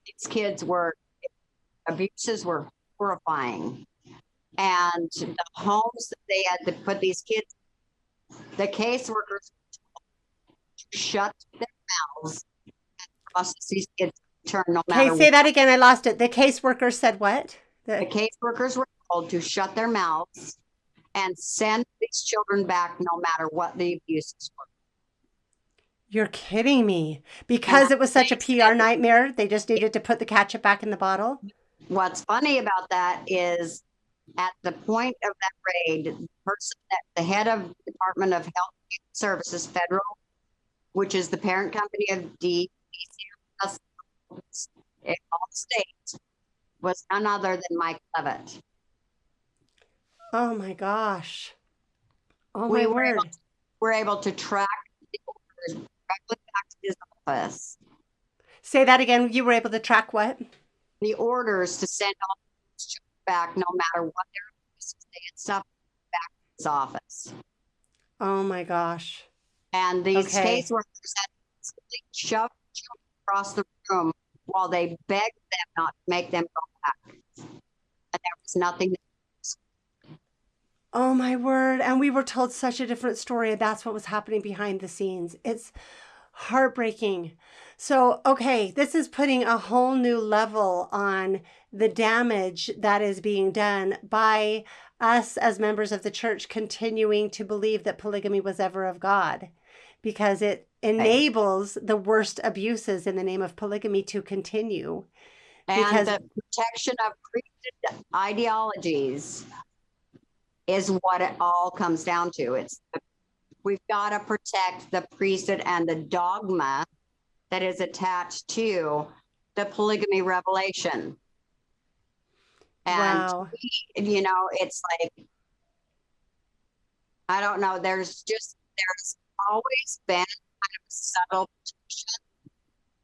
These abuses were horrifying. And the homes that they had to put these kids, the caseworkers shut their mouths and process these kids turn no okay, matter say what. that again. I lost it. The caseworker said what? The caseworkers were told to shut their mouths and send these children back no matter what the abuses were. You're kidding me. And Because it was they such a PR said, nightmare, they just needed to put the ketchup back in the bottle. what's funny about that is at the point of that raid, the head of the Department of Health and Human Services, federal, which is the parent company of DCFS in all states, was none other than Mike Levitt. Oh my gosh. Oh my We word. were able to track the orders directly back to his office. Say that again. You were able to track what? The orders to send all the children back, no matter what their abuses, they had stuff back to his office. Oh my gosh. And these Okay. caseworkers had shoved children across the room while they begged them not to make them go back. And there was nothing. Oh my word. And we were told such a different story. And that's what was happening behind the scenes. It's heartbreaking. So, okay, this is putting a whole new level on the damage that is being done by us as members of the church continuing to believe that polygamy was ever of God, because it Right. enables the worst abuses in the name of polygamy to continue. And Because, the protection of created ideologies is what it all comes down to. We've got to protect the priesthood and the dogma that is attached to the polygamy revelation. And wow. it's like, I don't know, there's always been kind of a subtle protection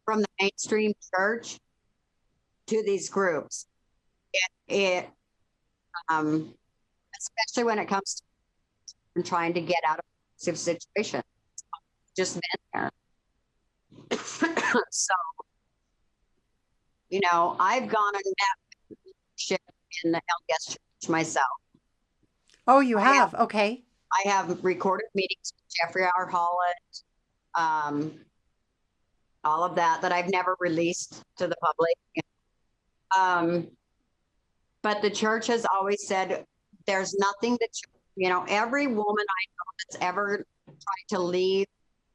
from the mainstream church to these groups. It especially when it comes to trying to get out of a situation. Just been there. So, I've gone and met leadership in the LDS church myself. Oh, you I have have? Okay. I have recorded meetings with Jeffrey R. Holland, all of that I've never released to the public. Um, but the church has always said there's nothing that every woman I know that's ever tried to leave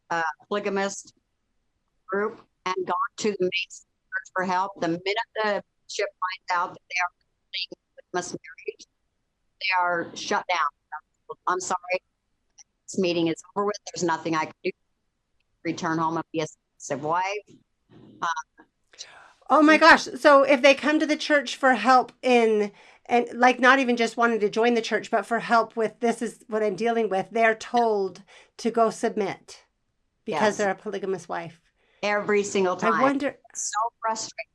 a polygamist group and gone to the main church for help, the minute the bishop finds out that they are leaving polygamous marriage, they are shut down. I'm sorry, this meeting is over with. There's nothing I can do. Return home and be a submissive wife. Oh my gosh. So if they come to the church for help in, and like not even just wanting to join the church, but for help with this is what I'm dealing with, they're told to go submit because Yes, they're a polygamous wife. every single I time. wonder, It's so frustrating.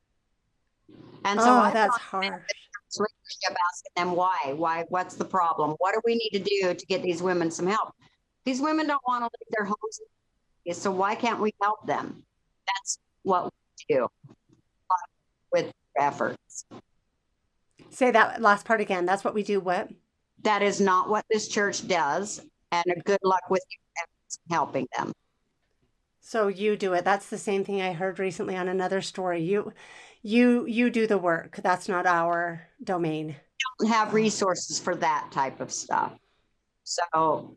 And so oh, I've that's gone harsh. to leadership asking them why, what's the problem? What do we need to do to get these women some help? These women don't want to leave their homes, so why can't we help them? That's what we do with efforts. Say that last part again. That's what we do. What? That is not what this church does, and a good luck with you helping them. So you do it. That's the same thing I heard recently on another story. You do the work. That's not our domain. Don't have resources for that type of stuff. So, Oh,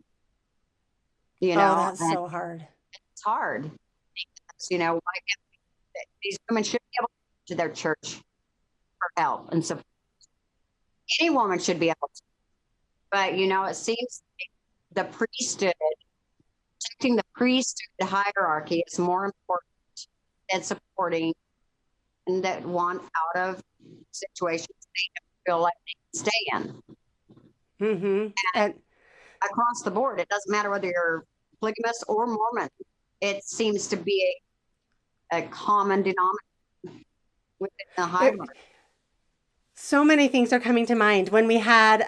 that's and so hard. it's hard. Because, these women should be able to their church for help and support. Any woman should be able to. But, it seems like the priesthood, protecting the priesthood hierarchy is more important than supporting and that want out of situations they don't feel like they can stay in. Mm-hmm. And Across the board, it doesn't matter whether you're polygamous or Mormon. It seems to be a common denominator within the hierarchy. so many things are coming to mind when we had,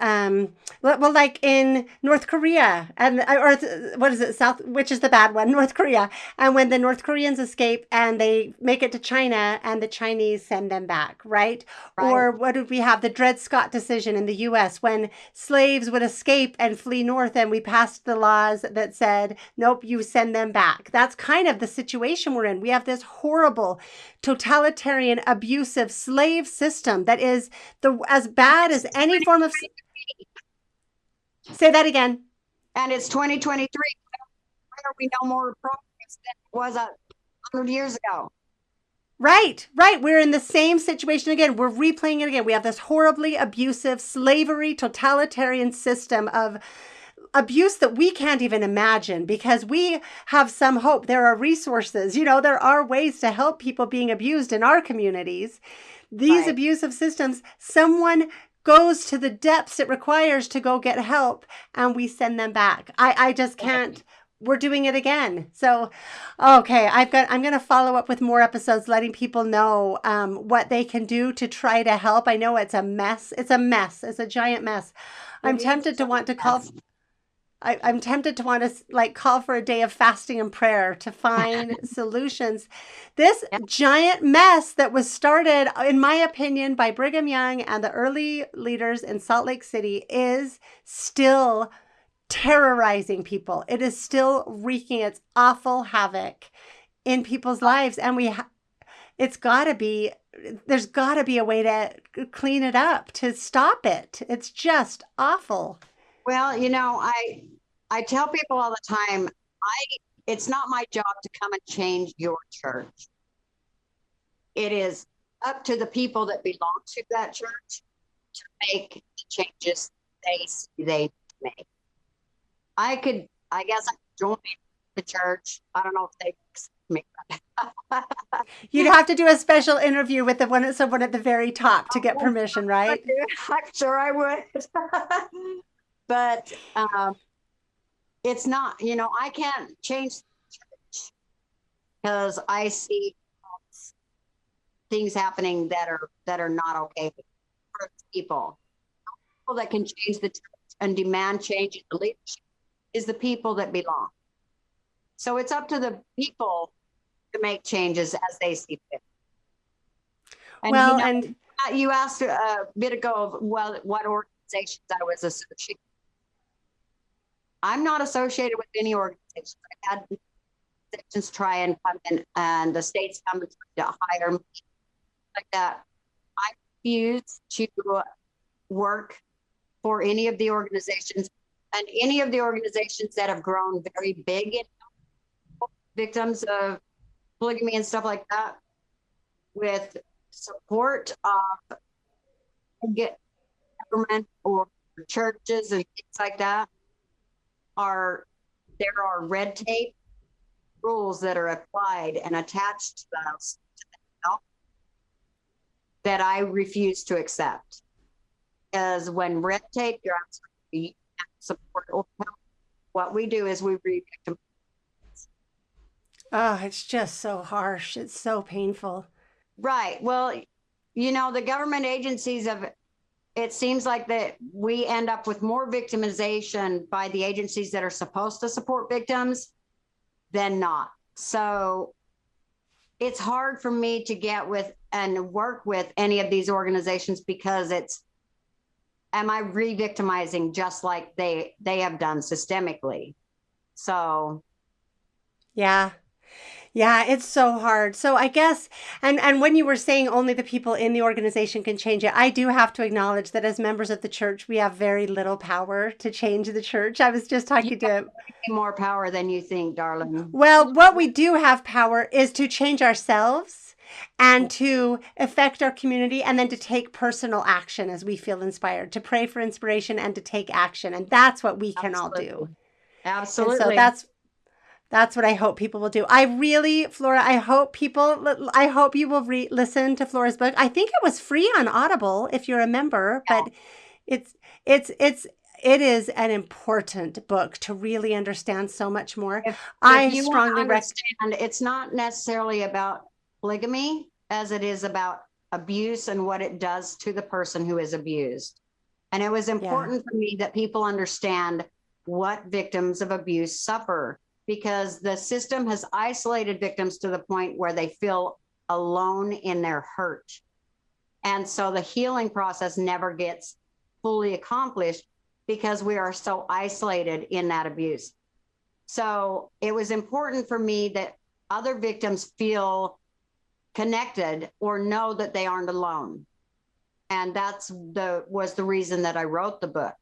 well, like in North Korea, and or what is it, South, which is the bad one, North Korea, and when the North Koreans escape and they make it to China, and the Chinese send them back, right? Right. Or what did we have? The Dred Scott decision in the U.S. when slaves would escape and flee north, and we passed the laws that said, nope, you send them back. That's kind of the situation we're in. We have this horrible, totalitarian, abusive slave system that is as bad as any form of. Say that again. And it's 2023. Why are we no more progress than it was 100 years ago? Right. We're in the same situation again. We're replaying it again. We have this horribly abusive, slavery, totalitarian system of abuse that we can't even imagine, because we have some hope. There are resources, there are ways to help people being abused in our communities. These Right. abusive systems, someone goes to the depths it requires to go get help, and we send them back. I just can't. We're doing it again. So, okay, I'm going to follow up with more episodes letting people know what they can do to try to help. I know it's a mess. It's a mess. It's a giant mess. I'm It is tempted to want to call. I'm tempted to want to like call for a day of fasting and prayer to find solutions. This giant mess that was started, in my opinion, by Brigham Young and the early leaders in Salt Lake City is still terrorizing people. It is still wreaking its awful havoc in people's lives. And it's got to be, there's got to be a way to clean it up, to stop it. It's just awful. Well, I tell people all the time, it's not my job to come and change your church. It is up to the people that belong to that church to make the changes they make. I guess I could join the church. I don't know if they accept me. You'd have to do a special interview with someone at the very top to get permission, right? I'm sure I would. But it's not, I can't change the church because I see things happening that are not okay for people. People that can change the church and demand change in the leadership is the people that belong. So it's up to the people to make changes as they see fit. And well, and you asked a bit ago of what organizations I was associated. I'm not associated with any organizations. I had organizations try and come in, and the states come and try to hire me like that. I refuse to work for any of the organizations, and any of the organizations that have grown very big in victims of polygamy and stuff like that, with support of government or churches and things like that, there are red tape rules that are applied and attached to those that I refuse to accept. Because when red tape, you're absolutely support. What we do is we re-victimize. oh, it's just so harsh. It's so painful. Right. Well, the government agencies it seems like that we end up with more victimization by the agencies that are supposed to support victims than not. So it's hard for me to get with and work with any of these organizations because am I re-victimizing just like they have done systemically? So Yeah. Yeah, it's so hard. So I guess, and when you were saying only the people in the organization can change it, I do have to acknowledge that as members of the church, we have very little power to change the church. I was just you talking to, have more power than you think, darling. well, what we do have power is to change ourselves and to affect our community and then to take personal action as we feel inspired, to pray for inspiration and to take action. And that's what we can all do. And so Absolutely. that's what I hope people will do. I really, Flora, I hope you will listen to Flora's book. I think it was free on Audible if you're a member, but it's, it's, it's, it is an important book to really understand so much more. If you want to understand, it's not necessarily about polygamy as it is about abuse and what it does to the person who is abused. And it was important for me that people understand what victims of abuse suffer, because the system has isolated victims to the point where they feel alone in their hurt. And so the healing process never gets fully accomplished because we are so isolated in that abuse. So it was important for me that other victims feel connected or know that they aren't alone. And was the reason that I wrote the book.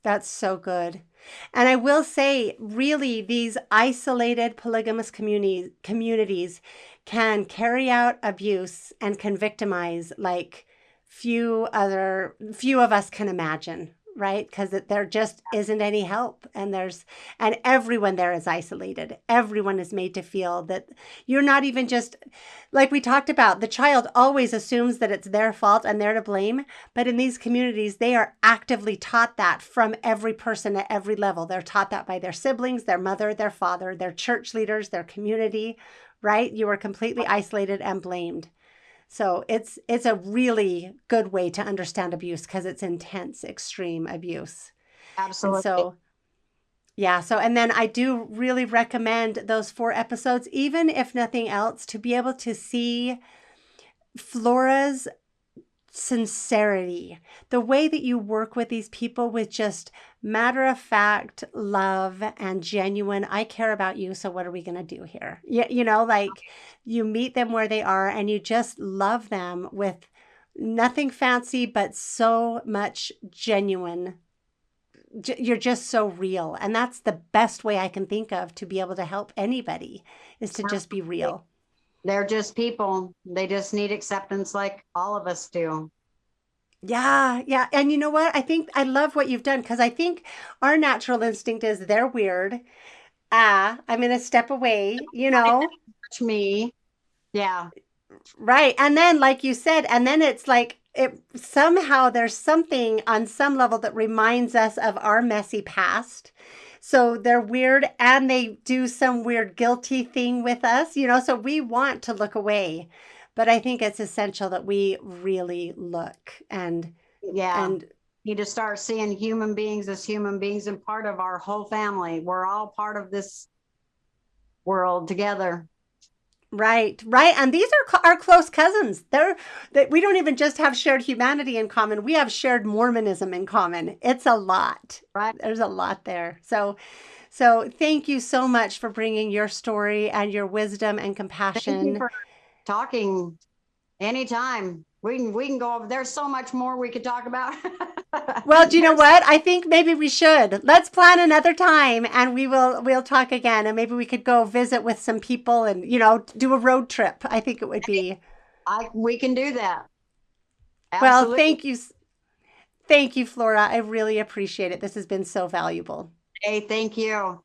That's so good. And I will say, really, these isolated polygamous communities can carry out abuse and can victimize like few of us can imagine, right? Because there just isn't any help, and everyone there is isolated. Everyone is made to feel that you're not even just, like we talked about, the child always assumes that it's their fault and they're to blame. But in these communities, they are actively taught that from every person at every level. They're taught that by their siblings, their mother, their father, their church leaders, their community, right? You are completely isolated and blamed. So it's a really good way to understand abuse because it's intense, extreme abuse. And Absolutely. so Yeah. So, and then I do really recommend those 4 episodes, even if nothing else, to be able to see Flora's sincerity, the way that you work with these people with just matter of fact love and genuine, I care about you, so what are we going to do here? Like you meet them where they are and you just love them with nothing fancy, but so much genuine. You're just so real. And that's the best way I can think of to be able to help anybody is to just be real. They're just people. They just need acceptance like all of us do. Yeah, yeah. And you know what? I think I love what you've done because I think our natural instinct is they're weird. I'm going to step away, Touch me. Yeah. Right. And then, like you said, and then it's like it somehow there's something on some level that reminds us of our messy past. So they're weird and they do some weird guilty thing with us, so we want to look away. But I think it's essential that we really look Yeah. and Need to start seeing human beings as human beings and part of our whole family. We're all part of this world together. right, right. And these are our close cousins. That we don't even just have shared humanity in common. We have shared Mormonism in common. It's a lot. Right. There's a lot there. So thank you so much for bringing your story and your wisdom and Thank you compassion. for talking anytime. We can go over. There's so much more we could talk about. Well, do you know what? I think maybe we should. Let's plan another time and we'll talk again and maybe we could go visit with some people and, do a road trip. I think it would be. We can do that. Well, Absolutely. thank you. Thank you, Flora. I really appreciate it. This has been so valuable. Hey, thank you.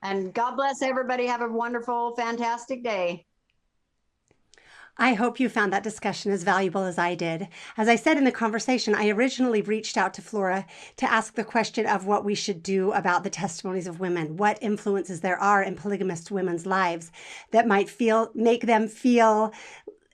And God bless everybody. Have a wonderful, fantastic day. I hope you found that discussion as valuable as I did. As I said in the conversation, I originally reached out to Flora to ask the question of what we should do about the testimonies of women, what influences there are in polygamist women's lives that might make them feel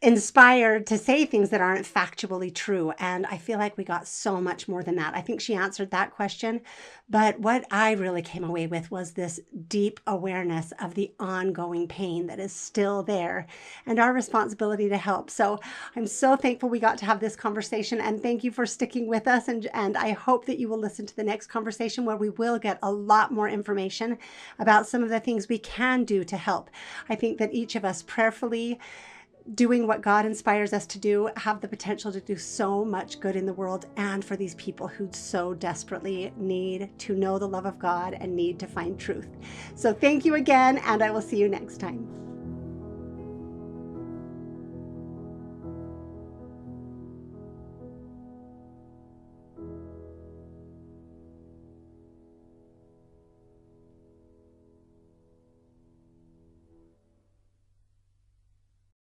inspired to say things that aren't factually true. And I feel like we got so much more than that. I think she answered that question. But what I really came away with was this deep awareness of the ongoing pain that is still there and our responsibility to help. So I'm so thankful we got to have this conversation. And thank you for sticking with us. And I hope that you will listen to the next conversation where we will get a lot more information about some of the things we can do to help. I think that each of us prayerfully doing what God inspires us to do have the potential to do so much good in the world and for these people who so desperately need to know the love of God and need to find truth. So thank you again, and I will see you next time.